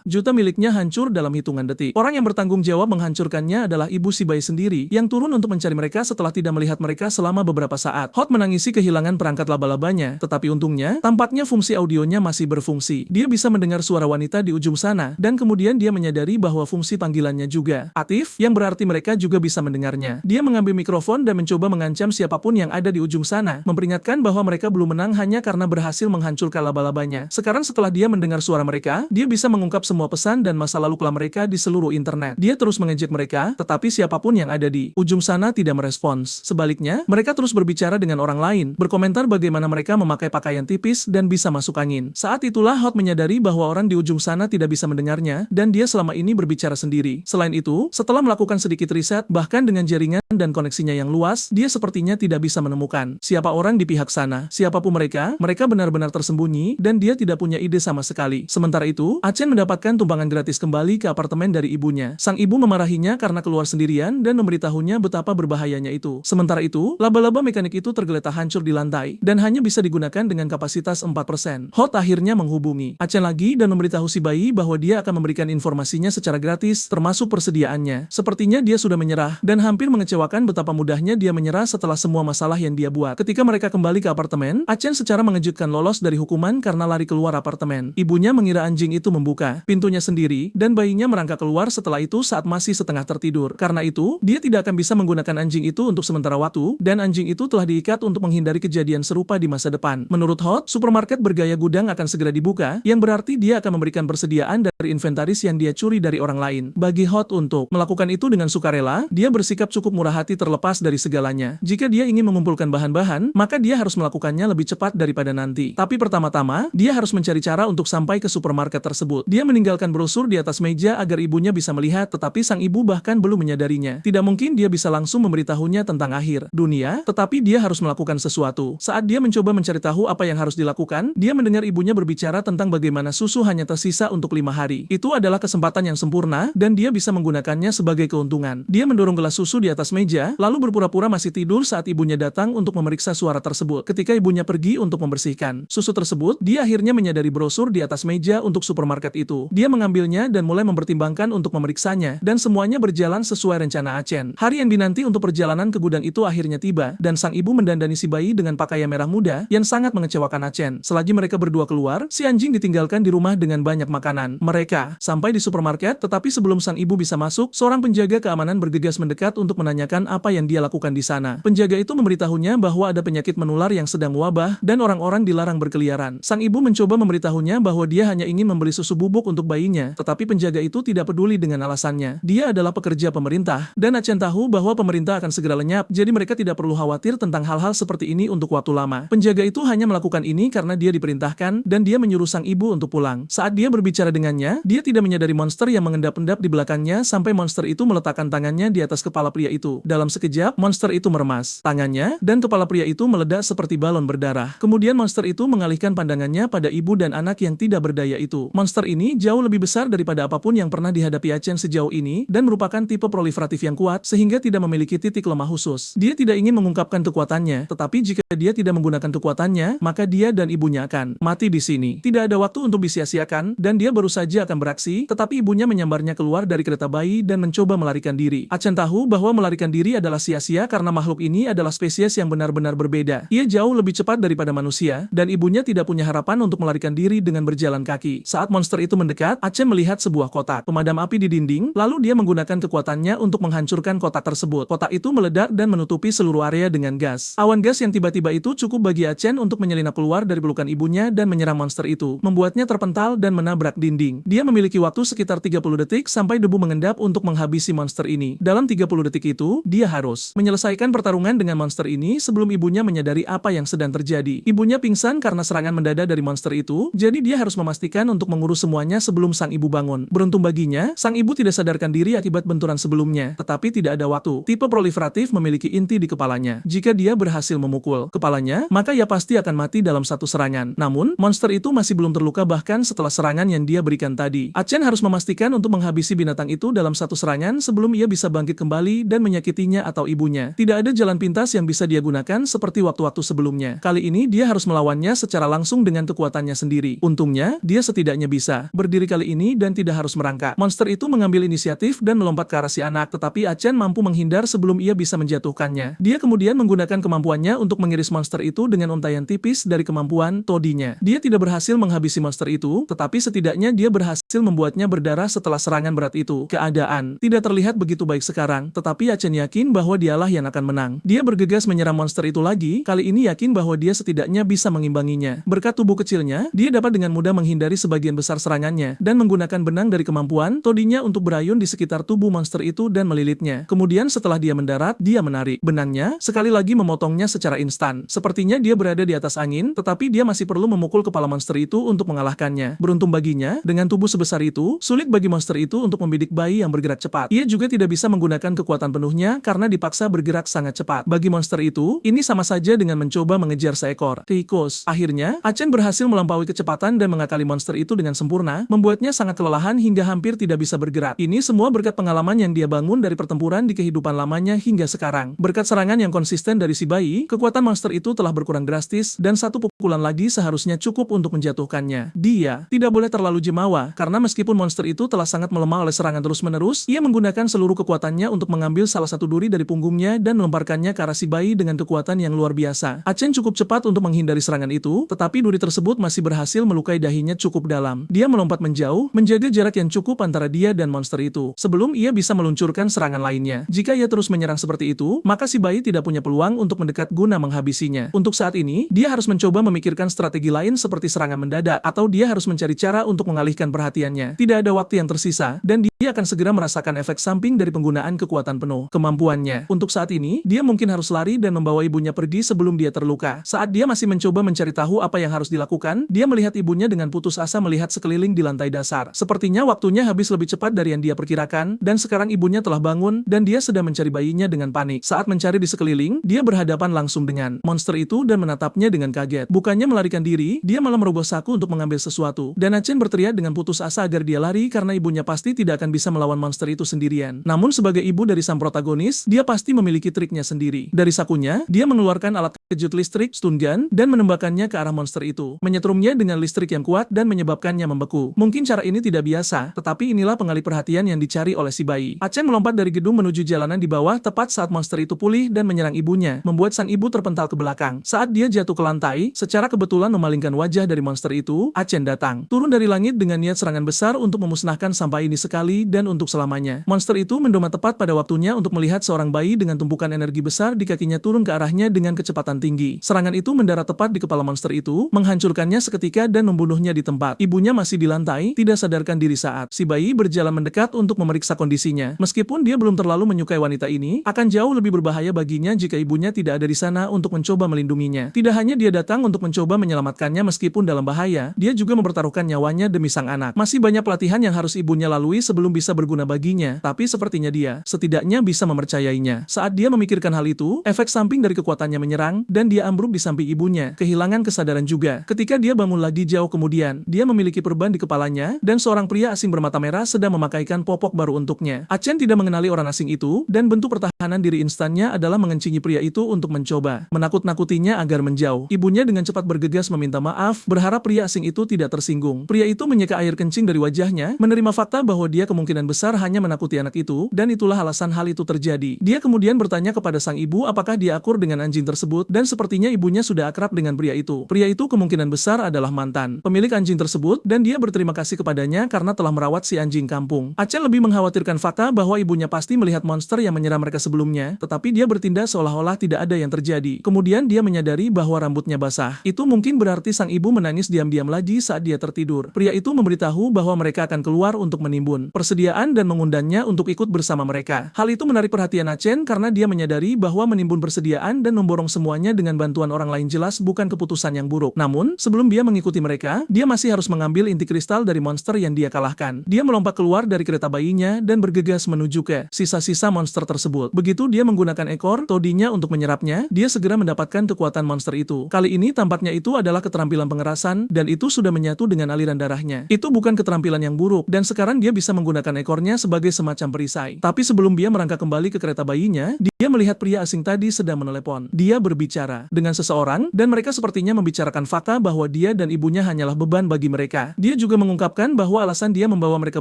A: juta miliknya hancur dalam hitungan detik. Orang yang bertanggung jawab menghancurkannya adalah ibu si bayi sendiri, yang turun untuk mencari mereka setelah tidak melihat mereka selama beberapa saat. Hot menangisi kehilangan perangkat laba-labanya, tetapi untungnya, tampaknya fungsi audionya masih berfungsi. Dia bisa mendengar suara wanita di ujung sana, dan kemudian dia menyadari bahwa fungsi panggilannya juga aktif, yang berarti mereka juga bisa mendengarnya. Dia mengambil mikrofon dan mencoba mengancam siapapun yang ada di ujung sana, memperingatkan bahwa mereka belum menang hanya karena berhasil menghancurkan laba-labanya. Sekarang setelah dia mendengar suara mereka, dia bisa mengungkap semua pesan dan masa lalu kelam mereka di seluruh internet. Dia terus mengejek mereka, tetapi siapapun yang ada di ujung sana tidak merespons. Sebaliknya, mereka terus berbicara dengan orang lain, berkomentar bagaimana mereka memakai pakaian tipis dan bisa masuk angin. Saat itulah Hot menyadari bahwa orang di ujung sana tidak bisa mendengarnya, dan dia selama ini berbicara sendiri. Selain itu, setelah melakukan sedikit riset, bahkan dengan jaringan dan koneksinya yang luas, dia sepertinya tidak bisa menemukan siapa orang di pihak sana. Siapapun mereka, mereka benar-benar tersembunyi, dan dia tidak punya ide sama sekali. Sementara itu, Chen mendapatkan tumpangan gratis kembali ke apartemen dari ibunya. Sang ibu memarahinya karena keluar sendirian dan memberitahunya betapa berbahayanya itu. Sementara itu, laba-laba mekanik itu tergeletak hancur di lantai, dan hanya bisa digunakan dengan kapasitas 4%. Hot akhirnya menghubungi Acen lagi dan memberitahu si bayi bahwa dia akan memberikan informasinya secara gratis, termasuk persediaannya. Sepertinya dia sudah menyerah, dan hampir mengecewakan betapa mudahnya dia menyerah setelah semua masalah yang dia buat. Ketika mereka kembali ke apartemen, Acen secara mengejutkan lolos dari hukuman karena lari keluar apartemen. Ibunya mengira anjing itu membuka pintunya sendiri, dan bayinya merangkak keluar setelah itu saat masih setengah tertidur. Karena itu, dia tidak akan bisa menggunakan anjing itu untuk sementara waktu, dan anjing itu telah diikat untuk menghindari kejadian serupa di masa depan. Menurut Hot, supermarket bergaya gudang akan segera dibuka, yang berarti dia akan memberikan persediaan dari inventaris yang dia curi dari orang lain. Bagi Hot untuk melakukan itu dengan sukarela, dia bersikap cukup murah hati terlepas dari segalanya. Jika dia ingin mengumpulkan bahan-bahan, maka dia harus melakukannya lebih cepat daripada nanti. Tapi pertama-tama, dia harus mencari cara untuk sampai ke supermarket tersebut. Dia meninggalkan brosur di atas meja agar ibunya bisa melihat, tetapi sang ibu bahkan belum menyadarinya. Tidak mungkin dia bisa langsung memberitahunya tentang akhir dunia, tetapi dia harus melakukan sesuatu. Saat dia mencoba mencari tahu apa yang harus dilakukan, dia mendengar ibunya berbicara tentang bagaimana susu hanya tersisa untuk 5 hari. Itu adalah kesempatan yang sempurna, dan dia bisa menggunakannya sebagai keuntungan. Dia mendorong gelas susu di atas meja, lalu berpura-pura masih tidur saat ibunya datang untuk memeriksa suara tersebut. Ketika ibunya pergi untuk membersihkan susu tersebut, dia akhirnya menyadari brosur di atas meja untuk supermarket itu. Dia mengambilnya dan mulai mempertimbangkan untuk memeriksanya, dan semuanya berjalan sesuai rencana Acen. Hari yang dinanti untuk perjalanan ke gudang itu akhirnya tiba, dan sang ibu mendandani si bayi dengan pakaian merah muda yang sangat mengecewakan Acen. Selagi mereka berdua keluar, si anjing ditinggalkan di rumah dengan banyak makanan. Mereka sampai di supermarket, tetapi sebelum sang ibu bisa masuk, seorang penjaga keamanan bergegas mendekat untuk menanyakan apa yang dia lakukan di sana. Penjaga itu memberitahunya bahwa ada penyakit menular yang sedang wabah dan orang-orang dilarang berkeliaran. Sang ibu mencoba memberitahunya bahwa dia hanya ingin membeli susu bubuk untuk bayinya, tetapi penjaga itu tidak peduli dengan alasannya. Dia adalah pekerja pemerintah, dan Acen tahu bahwa pemerintah akan segera lenyap, jadi mereka tidak perlu khawatir tentang hal-hal seperti ini untuk waktu lama. Penjaga itu hanya melakukan ini karena dia diperintahkan, dan dia menyuruh sang ibu untuk pulang. Saat dia berbicara dengannya, dia tidak menyadari monster yang mengendap-endap di belakangnya sampai monster itu meletakkan tangannya di atas kepala pria itu. Dalam sekejap, monster itu meremas tangannya, dan kepala pria itu meledak seperti balon berdarah. Kemudian monster itu mengalihkan pandangannya pada ibu dan anak yang tidak berdaya itu. Monster ini jauh lebih besar daripada apapun yang pernah dihadapi Acen sejauh ini, dan merupakan tipe proliferatif yang kuat, sehingga tidak memiliki titik lemah khusus. Dia tidak ingin mengungkapkan kekuatannya, tetapi jika dia tidak menggunakan kekuatannya, maka dia dan ibunya akan mati di sini. Tidak ada waktu untuk disia-siakan, dan dia baru saja akan beraksi, tetapi ibunya menyambarnya keluar dari kereta bayi dan mencoba melarikan diri. Acen tahu bahwa melarikan diri adalah sia-sia karena makhluk ini adalah spesies yang benar-benar berbeda. Ia jauh lebih cepat daripada manusia, dan ibunya tidak punya harapan untuk melarikan diri dengan berjalan kaki. Saat monster itu mendekat, Acen melihat sebuah kotak pemadam api di dinding, lalu dia menggunakan kekuatannya untuk menghancurkan kotak tersebut. Kotak itu meledak dan menutupi seluruh area dengan gas. Awan gas yang tiba-tiba itu cukup bagi Acen untuk menyelinap keluar dari pelukan ibunya dan menyerang monster itu, membuatnya terpental dan menabrak dinding. Dia memiliki waktu sekitar 30 detik sampai debu mengendap untuk menghabisi monster ini. Dalam 30 detik itu, dia harus menyelesaikan pertarungan dengan monster ini sebelum ibunya menyadari apa yang sedang terjadi. Ibunya pingsan karena serangan mendadak dari monster itu, jadi dia harus memastikan untuk mengurus semuanya sebelum sang ibu bangun. Beruntung baginya, sang ibu tidak sadarkan diri akibat benturan sebelumnya, tetapi tidak ada waktu. Tipe proliferatif memiliki inti di kepalanya. Jika dia berhasil memukul kepalanya, maka ia pasti akan mati dalam satu serangan. Namun, monster itu masih belum terluka bahkan setelah serangan yang dia berikan tadi. Acen harus memastikan untuk menghabisi binatang itu dalam satu serangan sebelum ia bisa bangkit kembali dan menyakitinya atau ibunya. Tidak ada jalan pintas yang bisa dia gunakan seperti waktu-waktu sebelumnya. Kali ini dia harus melawannya secara langsung dengan kekuatannya sendiri. Untungnya, dia setidaknya bisa berdiri kali ini dan tidak harus merangkak. Monster itu mengambil inisiatif dan melompat ke arah si anak, tetapi Acen mampu menghindar sebelum ia bisa menjatuhkannya. Dia kemudian menggunakan kemampuannya untuk mengiris monster itu dengan untaian tipis dari kemampuan todinya. Dia tidak berhasil menghabisi monster itu, tetapi setidaknya dia berhasil membuatnya berdarah setelah serangan berat itu. Keadaan tidak terlihat begitu baik sekarang, tetapi Acen yakin bahwa dialah yang akan menang. Dia bergegas menyerang monster itu lagi, kali ini yakin bahwa dia setidaknya bisa mengimbanginya. Berkat tubuh kecilnya, dia dapat dengan mudah menghindari sebagian besar serangannya, dan menggunakan benang dari kemampuan todinya untuk berayun di sekitar tubuh monster itu dan melilitnya. Kemudian setelah dia mendarat, dia menarik benangnya, sekali lagi memotongnya secara instan. Sepertinya dia berada di atas angin, tetapi dia masih perlu memukul kepala monster itu untuk mengalahkannya. Beruntung baginya, dengan tubuh sebesar itu, sulit bagi monster itu untuk membidik bayi yang bergerak cepat. Ia juga tidak bisa menggunakan kekuatan penuhnya karena dipaksa bergerak sangat cepat. Bagi monster itu, ini sama saja dengan mencoba mengejar seekor tikus. Akhirnya, Acen berhasil melampaui kecepatan dan mengakali monster itu dengan sempurna, membuatnya sangat kelelahan hingga hampir tidak bisa bergerak. Ini semua berkat pengalaman yang dia bangun dari pertempuran di kehidupan lamanya hingga sekarang. Berkat serangan yang konsisten dari si bayi, kekuatan monster itu telah berkurang drastis, dan satu pukulan pukulan lagi seharusnya cukup untuk menjatuhkannya. Dia tidak boleh terlalu jemawa, karena meskipun monster itu telah sangat melemah oleh serangan terus-menerus, ia menggunakan seluruh kekuatannya untuk mengambil salah satu duri dari punggungnya dan melemparkannya ke arah si bayi dengan kekuatan yang luar biasa. Achen cukup cepat untuk menghindari serangan itu, tetapi duri tersebut masih berhasil melukai dahinya cukup dalam. Dia melompat menjauh, menjaga jarak yang cukup antara dia dan monster itu, sebelum ia bisa meluncurkan serangan lainnya. Jika ia terus menyerang seperti itu, maka si bayi tidak punya peluang untuk mendekat guna menghabisinya. Untuk saat ini, dia harus mencoba memikirkan strategi lain seperti serangan mendadak, atau dia harus mencari cara untuk mengalihkan perhatiannya. Tidak ada waktu yang tersisa, dan dia akan segera merasakan efek samping dari penggunaan kekuatan penuh kemampuannya. Untuk saat ini, dia mungkin harus lari dan membawa ibunya pergi sebelum dia terluka. Saat dia masih mencoba mencari tahu apa yang harus dilakukan, dia melihat ibunya dengan putus asa melihat sekeliling di lantai dasar. Sepertinya waktunya habis lebih cepat dari yang dia perkirakan, dan sekarang ibunya telah bangun, dan dia sedang mencari bayinya dengan panik. Saat mencari di sekeliling, dia berhadapan langsung dengan monster itu dan menatapnya dengan kaget. Bukannya melarikan diri, dia malah merogoh saku untuk mengambil sesuatu. Dan Achen berteriak dengan putus asa agar dia lari karena ibunya pasti tidak akan bisa melawan monster itu sendirian. Namun sebagai ibu dari sang protagonis, dia pasti memiliki triknya sendiri. Dari sakunya, dia mengeluarkan alat kejut listrik, stun gun, dan menembakkannya ke arah monster itu, menyetrumnya dengan listrik yang kuat dan menyebabkannya membeku. Mungkin cara ini tidak biasa, tetapi inilah pengalih perhatian yang dicari oleh si bayi. Achen melompat dari gedung menuju jalanan di bawah tepat saat monster itu pulih dan menyerang ibunya, membuat sang ibu terpental ke belakang. Saat dia jatuh ke lantai, secara kebetulan memalingkan wajah dari monster itu, Achen datang, turun dari langit dengan niat serangan besar untuk memusnahkan sampah ini sekali dan untuk selamanya. Monster itu mendoma tepat pada waktunya untuk melihat seorang bayi dengan tumpukan energi besar di kakinya turun ke arahnya dengan kecepatan tinggi. Serangan itu mendarat tepat di kepala monster itu, menghancurkannya seketika dan membunuhnya di tempat. Ibunya masih di lantai, tidak sadarkan diri saat si bayi berjalan mendekat untuk memeriksa kondisinya. Meskipun dia belum terlalu menyukai wanita ini, akan jauh lebih berbahaya baginya jika ibunya tidak ada di sana untuk mencoba melindunginya. Tidak hanya dia datang untuk mencoba menyelamatkannya meskipun dalam bahaya, dia juga mempertaruhkan nyawanya demi sang anak. Masih banyak pelatihan yang harus ibunya lalui sebelum bisa berguna baginya, tapi sepertinya dia setidaknya bisa mempercayainya. Saat dia memikirkan hal itu, efek samping dari kekuatannya menyerang, dan dia ambruk di samping ibunya, kehilangan kesadaran juga. Ketika dia bangun lagi jauh kemudian, dia memiliki perban di kepalanya, dan seorang pria asing bermata merah sedang memakaikan popok baru untuknya. Achen tidak mengenali orang asing itu, dan bentuk pertahanan diri instannya adalah mengencingi pria itu untuk mencoba menakut-nakutinya agar menjauh. Ibunya dengan cepat bergegas meminta maaf, berharap pria asing itu tidak tersinggung. Pria itu menyeka air kencing dari wajahnya, menerima fakta bahwa dia kemungkinan besar hanya menakuti anak itu, dan itulah alasan hal itu terjadi. Dia kemudian bertanya kepada sang ibu apakah dia akur dengan anjing tersebut, dan sepertinya ibunya sudah akrab dengan pria itu. Pria itu kemungkinan besar adalah mantan pemilik anjing tersebut, dan dia berterima kasih kepadanya karena telah merawat si anjing kampung. Achen lebih mengkhawatirkan fakta bahwa ibunya pasti melihat monster yang menyerang mereka sebelumnya, tetapi dia bertindak seolah-olah tidak ada yang terjadi. Kemudian dia menyadari bahwa rambutnya basah. Itu mungkin berarti sang ibu menangis diam-diam lagi saat dia tertidur. Pria itu memberitahu bahwa mereka akan keluar untuk menimbun persediaan dan mengundangnya untuk ikut bersama mereka. Hal itu menarik perhatian Achen karena dia menyadari bahwa menimbun persediaan dan memborong semuanya dengan bantuan orang lain jelas bukan keputusan yang buruk. Namun, sebelum dia mengikuti mereka, dia masih harus mengambil inti kristal dari monster yang dia kalahkan. Dia melompat keluar dari kereta bayinya dan bergegas menuju ke sisa-sisa monster tersebut. Begitu dia menggunakan ekor todinya untuk menyerapnya, dia segera mendapatkan kekuatan monster itu. Kali ini tampaknya itu adalah keterampilan pengerasan, dan itu sudah menyatu dengan aliran darahnya. Itu bukan keterampilan yang buruk, dan sekarang dia bisa menggunakan ekornya sebagai semacam perisai. Tapi sebelum dia merangkak kembali ke kereta bayinya, dia melihat pria asing tadi sedang menelepon. Dia berbicara dengan seseorang, dan mereka sepertinya membicarakan fakta bahwa dia dan ibunya hanyalah beban bagi mereka. Dia juga mengungkapkan bahwa alasan dia membawa mereka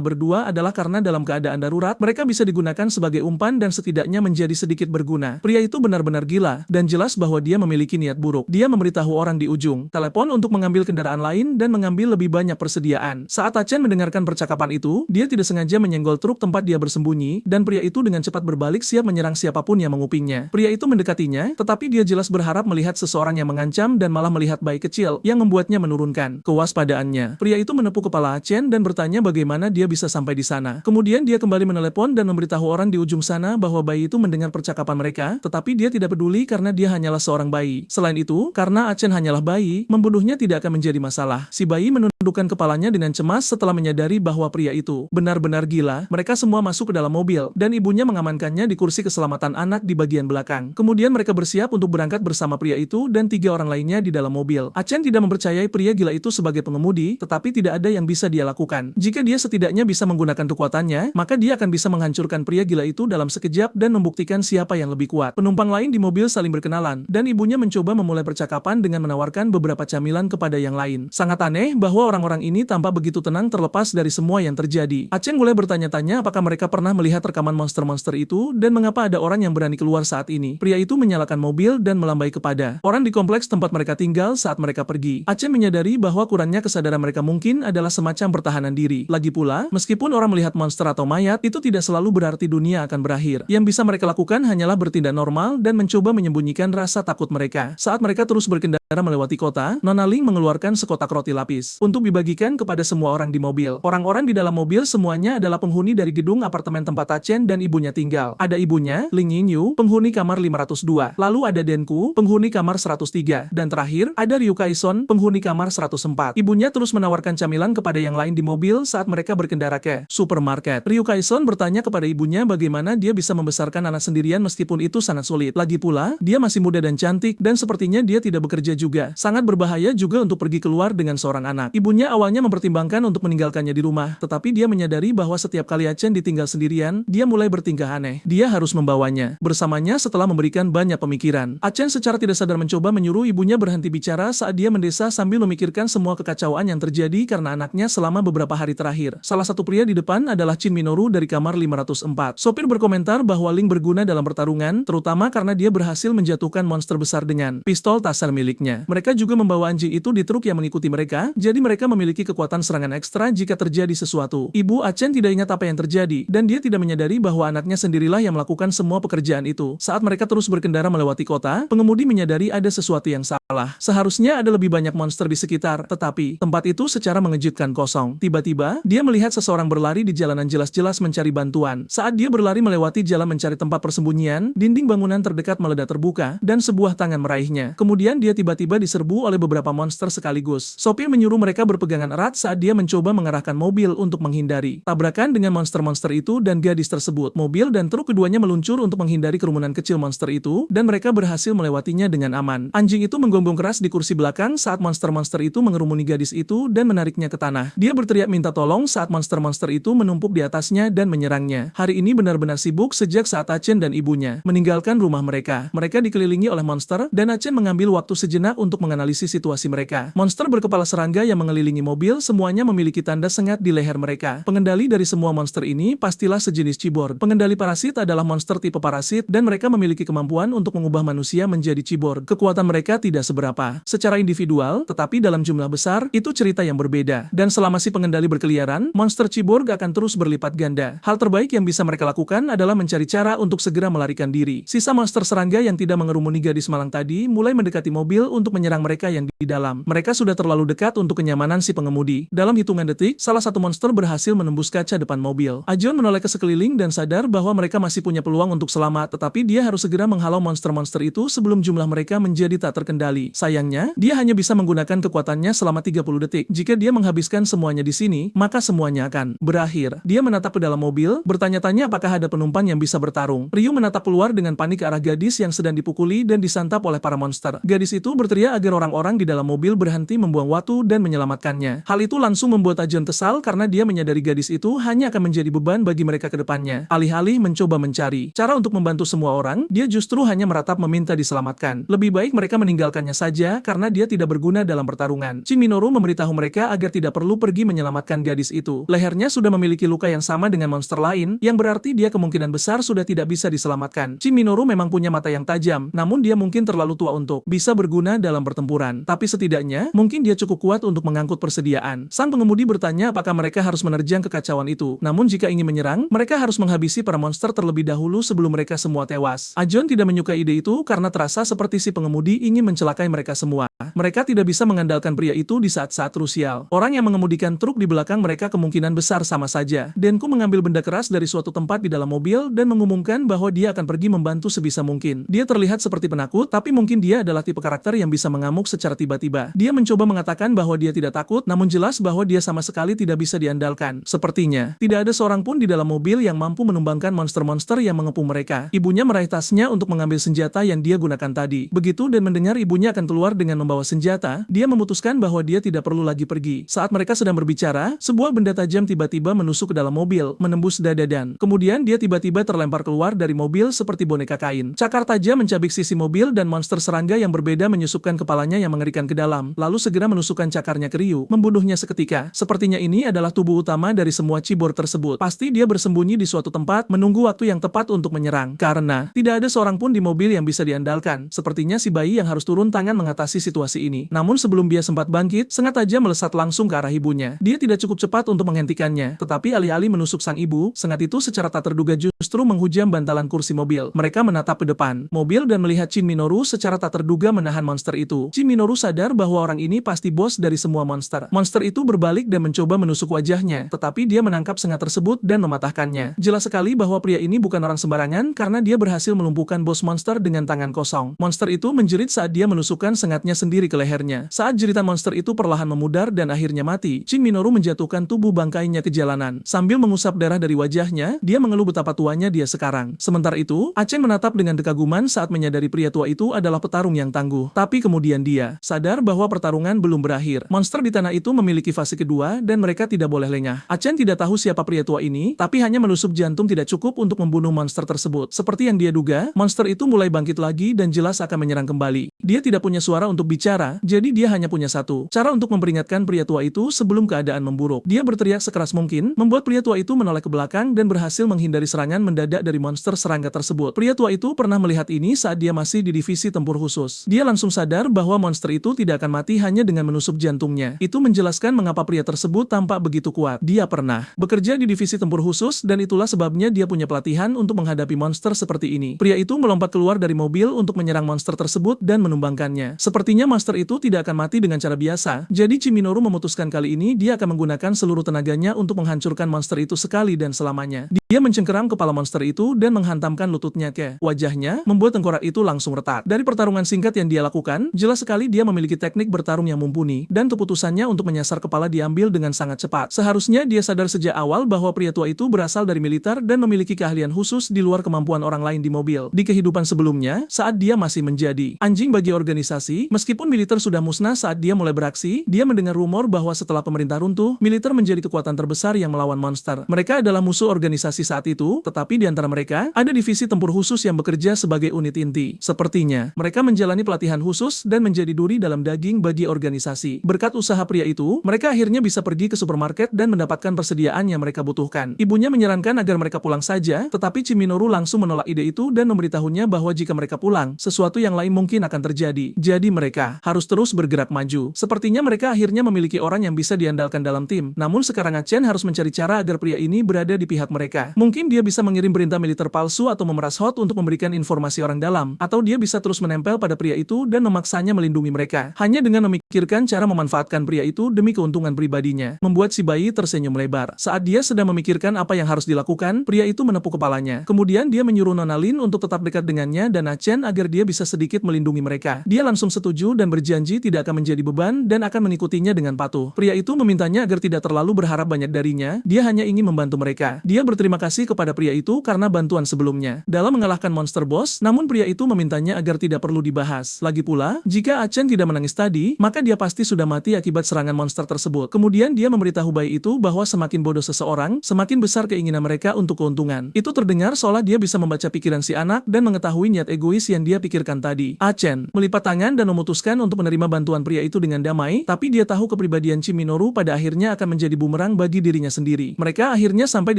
A: berdua adalah karena dalam keadaan darurat, mereka bisa digunakan sebagai umpan dan setidaknya menjadi sedikit berguna. Pria itu benar-benar gila, dan jelas bahwa dia memiliki niat buruk. Dia memberitahu orang di ujung telepon untuk mengambil kendaraan lain dan mengambil lebih banyak persediaan. Saat Achen mendengarkan percakapan itu, dia tidak sengaja menyenggol truk tempat dia bersembunyi, dan pria itu dengan cepat berbalik siap menyerang siapapun yang mengupingnya. Pria itu mendekatinya, tetapi dia jelas berharap melihat seseorang yang mengancam dan malah melihat bayi kecil yang membuatnya menurunkan kewaspadaannya. Pria itu menepuk kepala Achen dan bertanya bagaimana dia bisa sampai di sana. Kemudian dia kembali menelepon dan memberitahu orang di ujung sana bahwa bayi itu mendengar percakapan mereka, tetapi dia tidak peduli karena dia hanyalah seorang bayi. Selain itu, karena Achen hanyalah bayi, membunuhnya tidak akan menjadi masalah. Si bayi menundukkan kepalanya dengan cemas setelah menyadari bahwa pria itu benar-benar benar-benar gila, mereka semua masuk ke dalam mobil, dan ibunya mengamankannya di kursi keselamatan anak di bagian belakang. Kemudian mereka bersiap untuk berangkat bersama pria itu dan 3 orang lainnya di dalam mobil. Chen tidak mempercayai pria gila itu sebagai pengemudi, tetapi tidak ada yang bisa dia lakukan. Jika dia setidaknya bisa menggunakan kekuatannya, maka dia akan bisa menghancurkan pria gila itu dalam sekejap dan membuktikan siapa yang lebih kuat. Penumpang lain di mobil saling berkenalan, dan ibunya mencoba memulai percakapan dengan menawarkan beberapa camilan kepada yang lain. Sangat aneh bahwa orang-orang ini tampak begitu tenang terlepas dari semua yang terjadi. Chen mulai bertanya-tanya apakah mereka pernah melihat rekaman monster-monster itu dan mengapa ada orang yang berani keluar saat ini. Pria itu menyalakan mobil dan melambai kepada orang di kompleks tempat mereka tinggal saat mereka pergi. Chen menyadari bahwa kurangnya kesadaran mereka mungkin adalah semacam pertahanan diri. Lagi pula, meskipun orang melihat monster atau mayat, itu tidak selalu berarti dunia akan berakhir. Yang bisa mereka lakukan hanyalah bertindak normal dan mencoba menyembunyikan rasa takut mereka. Saat mereka terus berkendara melewati kota, Nona Ling mengeluarkan sekotak roti lapis untuk dibagikan kepada semua orang di mobil. Orang-orang di dalam mobil semuanya adalah penghuni dari gedung apartemen tempat Chen dan ibunya tinggal. Ada ibunya, Ling Yingyu, penghuni kamar 502. Lalu ada Denku, penghuni kamar 103. Dan terakhir, ada Ryu Kaison, penghuni kamar 104. Ibunya terus menawarkan camilan kepada yang lain di mobil saat mereka berkendara ke supermarket. Ryu Kaison bertanya kepada ibunya bagaimana dia bisa membesarkan anak sendirian meskipun itu sangat sulit. Lagi pula, dia masih muda dan cantik dan sepertinya dia tidak bekerja juga. Sangat berbahaya juga untuk pergi keluar dengan seorang anak. Ibunya awalnya mempertimbangkan untuk meninggalkannya di rumah, tetapi dia menyadari bahwa setiap kali Chen ditinggal sendirian, dia mulai bertingkah aneh. Dia harus membawanya bersamanya setelah memberikan banyak pemikiran. Chen secara tidak sadar mencoba menyuruh ibunya berhenti bicara saat dia mendesah sambil memikirkan semua kekacauan yang terjadi karena anaknya selama beberapa hari terakhir. Salah satu pria di depan adalah Shin Minoru dari kamar 504. Sopir berkomentar bahwa Ling berguna dalam pertarungan, terutama karena dia berhasil menjatuhkan monster besar dengan pistol taser miliknya. Mereka juga membawa anjing itu di truk yang mengikuti mereka, jadi mereka memiliki kekuatan serangan ekstra jika terjadi sesuatu. Ibu Chen tidak ingat apa yang terjadi, dan dia tidak menyadari bahwa anaknya sendirilah yang melakukan semua pekerjaan itu. Saat mereka terus berkendara melewati kota, pengemudi menyadari ada sesuatu yang salah. Seharusnya ada lebih banyak monster di sekitar, tetapi tempat itu secara mengejutkan kosong. Tiba-tiba, dia melihat seseorang berlari di jalanan jelas-jelas mencari bantuan. Saat dia berlari melewati jalan mencari tempat persembunyian, dinding bangunan terdekat meledak terbuka, dan sebuah tangan meraihnya. Kemudian dia tiba-tiba diserbu oleh beberapa monster sekaligus. Sopir menyuruh mereka berpegangan erat saat dia mencoba mengarahkan mobil untuk menghindari tabrakan dengan monster-monster itu dan gadis tersebut. Mobil dan truk keduanya meluncur untuk menghindari kerumunan kecil monster itu, dan mereka berhasil melewatinya dengan aman. Anjing itu menggonggong keras di kursi belakang saat monster-monster itu mengerumuni gadis itu dan menariknya ke tanah. Dia berteriak minta tolong saat monster-monster itu menumpuk di atasnya dan menyerangnya. Hari ini benar-benar sibuk sejak saat Chen dan ibunya meninggalkan rumah mereka. Mereka dikelilingi oleh monster, dan Chen mengambil waktu sejenak untuk menganalisis situasi mereka. Monster berkepala serangga yang mengelilingi mobil semuanya memiliki tanda sengat di leher mereka. Pengendali dari semua monster ini pastilah sejenis cyborg. Pengendali parasit adalah monster tipe parasit, dan mereka memiliki kemampuan untuk mengubah manusia menjadi cyborg. Kekuatan mereka tidak seberapa secara individual, tetapi dalam jumlah besar, itu cerita yang berbeda. Dan selama si pengendali berkeliaran, monster cyborg akan terus berlipat ganda. Hal terbaik yang bisa mereka lakukan adalah mencari cara untuk segera melarikan diri. Sisa monster serangga yang tidak mengerumuni gadis malang tadi mulai mendekati mobil untuk menyerang mereka yang di dalam. Mereka sudah terlalu dekat untuk kenyamanan si pengemudi. Dalam hitungan detik, salah satu monster berhasil menembus kaca depan mobil. Ajon menoleh ke sekeliling dan sadar bahwa mereka masih punya peluang untuk selamat, tetapi dia harus segera menghalau monster-monster itu sebelum jumlah mereka menjadi tak terkendali. Sayangnya, dia hanya bisa menggunakan kekuatannya selama 30 detik. Jika dia menghabiskan semuanya di sini, maka semuanya akan berakhir. Dia menatap ke dalam mobil, bertanya-tanya apakah ada penumpang yang bisa bertarung. Ryu menatap keluar dengan panik ke arah gadis yang sedang dipukuli dan disantap oleh para monster. Gadis itu berteriak agar orang-orang di dalam mobil berhenti membuang waktu dan menyelamatkannya. Hal itu langsung membuat Ajon kesal karena dia menyadari gadis itu hanya akan menjadi beban bagi mereka ke depannya. Alih-alih mencoba mencari cara untuk membantu semua orang, dia justru hanya meratap meminta diselamatkan. Lebih baik mereka meninggalkannya saja karena dia tidak berguna dalam pertarungan. Shin Minoru memberitahu mereka agar tidak perlu pergi menyelamatkan gadis itu. Lehernya sudah memiliki luka yang sama dengan monster lain, yang berarti dia kemungkinan besar sudah tidak bisa diselamatkan. Shin Minoru memang punya mata yang tajam, namun dia mungkin terlalu tua untuk bisa berguna dalam pertempuran. Tapi setidaknya, mungkin dia cukup kuat untuk mengangkut persediaan. Sang pengemudi bertanya apakah mereka harus menerjang kekacauan itu. Namun jika ingin menyerang, mereka harus menghabisi para monster terlebih dahulu sebelum mereka semua tewas. Ajon tidak menyukai ide itu karena terasa seperti si pengemudi ingin mencelakai mereka semua. Mereka tidak bisa mengandalkan pria itu di saat-saat krusial. Orang yang mengemudikan truk di belakang mereka kemungkinan besar sama saja. Denku mengambil benda keras dari suatu tempat di dalam mobil dan mengumumkan bahwa dia akan pergi membantu sebisa mungkin. Dia terlihat seperti penakut, tapi mungkin dia adalah tipe karakter yang bisa mengamuk secara tiba-tiba. Dia mencoba mengatakan bahwa dia tidak takut, namun jelas bahwa dia sama sekali tidak bisa diandalkan. Seperti Sepertinya, tidak ada seorang pun di dalam mobil yang mampu menumbangkan monster-monster yang mengepung mereka. Ibunya meraih tasnya untuk mengambil senjata yang dia gunakan tadi. Begitu dan mendengar ibunya akan keluar dengan membawa senjata, dia memutuskan bahwa dia tidak perlu lagi pergi. Saat mereka sedang berbicara, sebuah benda tajam tiba-tiba menusuk ke dalam mobil, menembus dada dan kemudian dia tiba-tiba terlempar keluar dari mobil seperti boneka kain. Cakar tajam mencabik sisi mobil dan monster serangga yang berbeda menyusupkan kepalanya yang mengerikan ke dalam, lalu segera menusukkan cakarnya ke Ryu, membunuhnya seketika. Sepertinya ini adalah tubuh utama dari semua cyborg tersebut. Pasti dia bersembunyi di suatu tempat, menunggu waktu yang tepat untuk menyerang. Karena tidak ada seorang pun di mobil yang bisa diandalkan. Sepertinya si bayi yang harus turun tangan mengatasi situasi ini. Namun sebelum dia sempat bangkit, sengat aja melesat langsung ke arah ibunya. Dia tidak cukup cepat untuk menghentikannya, tetapi alih-alih menusuk sang ibu, sengat itu secara tak terduga justru menghujam bantalan kursi mobil. Mereka menatap ke depan mobil dan melihat Shin Minoru secara tak terduga menahan monster itu. Shin Minoru sadar bahwa orang ini pasti bos dari semua monster. Monster itu berbalik dan mencoba menusuk wajahnya, tetapi dia menangkap sengat tersebut dan mematahkannya. Jelas sekali bahwa pria ini bukan orang sembarangan karena dia berhasil melumpuhkan bos monster dengan tangan kosong. Monster itu menjerit saat dia menusukkan sengatnya sendiri ke lehernya. Saat jeritan monster itu perlahan memudar dan akhirnya mati, Shin Minoru menjatuhkan tubuh bangkainya ke jalanan. Sambil mengusap darah dari wajahnya, dia mengeluh betapa tuanya dia sekarang. Sementara itu, Achen menatap dengan kekaguman saat menyadari pria tua itu adalah petarung yang tangguh. Tapi kemudian dia sadar bahwa pertarungan belum berakhir. Monster di tanah itu memiliki fase kedua dan mereka tidak boleh lengah. Achen tidak tahu siapa pria tua ini, tapi hanya menusuk jantung tidak cukup untuk membunuh monster tersebut. Seperti yang dia duga, monster itu mulai bangkit lagi dan jelas akan menyerang kembali. Dia tidak punya suara untuk bicara, jadi dia hanya punya satu cara untuk memperingatkan pria tua itu sebelum keadaan memburuk. Dia berteriak sekeras mungkin, membuat pria tua itu menoleh ke belakang dan berhasil menghindari serangan mendadak dari monster serangga tersebut. Pria tua itu pernah melihat ini saat dia masih di divisi tempur khusus. Dia langsung sadar bahwa monster itu tidak akan mati hanya dengan menusuk jantungnya. Itu menjelaskan mengapa pria tersebut tampak begitu kuat. Dia pernah bekerja di divisi tempur khusus dan itulah sebabnya dia punya pelatihan untuk menghadapi monster seperti ini. Pria itu melompat keluar dari mobil untuk menyerang monster tersebut dan menumbangkannya. Sepertinya monster itu tidak akan mati dengan cara biasa, jadi Shin Minoru memutuskan kali ini dia akan menggunakan seluruh tenaganya untuk menghancurkan monster itu sekali dan selamanya. Dia mencengkeram kepala monster itu dan menghantamkan lututnya ke wajahnya, membuat tengkorak itu langsung retak. Dari pertarungan singkat yang dia lakukan, jelas sekali dia memiliki teknik bertarung yang mumpuni, dan keputusannya untuk menyasar kepala diambil dengan sangat cepat. Seharusnya dia sadar sejak awal bahwa pria tua itu berasal dari militer dan memiliki keahlian khusus di luar kemampuan orang lain di mobil. Di kehidupan sebelumnya, saat dia masih menjadi anjing bagi organisasi, meskipun militer sudah musnah saat dia mulai beraksi, dia mendengar rumor bahwa setelah pemerintah runtuh, militer menjadi kekuatan terbesar yang melawan monster. Mereka adalah musuh organisasi saat itu, tetapi di antara mereka, ada divisi tempur khusus yang bekerja sebagai unit inti. Sepertinya, mereka menjalani pelatihan khusus dan menjadi duri dalam daging bagi organisasi. Berkat usaha pria itu, mereka akhirnya bisa pergi ke supermarket dan mendapatkan persediaan yang mereka butuhkan. Ibunya menyarankan agar mereka pulang saja, tetapi Shin Minoru langsung menolak ide itu dan memberitahunya bahwa jika mereka pulang, sesuatu yang lain mungkin akan terjadi. Jadi mereka harus terus bergerak maju. Sepertinya mereka akhirnya memiliki orang yang bisa diandalkan dalam tim. Namun sekarang Achen harus mencari cara agar pria ini berada di pihak mereka. Mungkin dia bisa mengirim perintah militer palsu atau memeras Hot untuk memberikan informasi orang dalam, atau dia bisa terus menempel pada pria itu dan memaksanya melindungi mereka. Hanya dengan memikirkan cara memanfaatkan pria itu demi keuntungan pribadinya, membuat si bayi tersenyum lebar. Saat dia sedang memikirkan apa yang harus dilakukan, pria itu menepuk kepalanya. Kemudian dia menyuruh Nona Lin untuk tetap dekat dengannya dan Achen agar dia bisa sedikit melindungi mereka. Dia langsung setuju dan berjanji tidak akan menjadi beban dan akan mengikutinya dengan patuh. Pria itu memintanya agar tidak terlalu berharap banyak darinya, dia hanya ingin membantu mereka. Dia berterima kasih kepada pria itu karena bantuan sebelumnya dalam mengalahkan monster boss, namun pria itu memintanya agar tidak perlu dibahas. Lagi pula, jika Achen tidak menangis tadi, maka dia pasti sudah mati akibat serangan monster tersebut. Kemudian dia memberitahu bayi itu bahwa semakin bodoh seseorang, semakin besar keinginan mereka untuk keuntungan. Itu terdengar seolah dia bisa membaca pikiran si anak dan mengetahui niat egois yang dia pikirkan tadi. Achen melipat tangan dan memutuskan untuk menerima bantuan pria itu dengan damai, tapi dia tahu kepribadian Shin Minoru pada akhirnya akan menjadi bumerang bagi dirinya sendiri. Mereka akhirnya sampai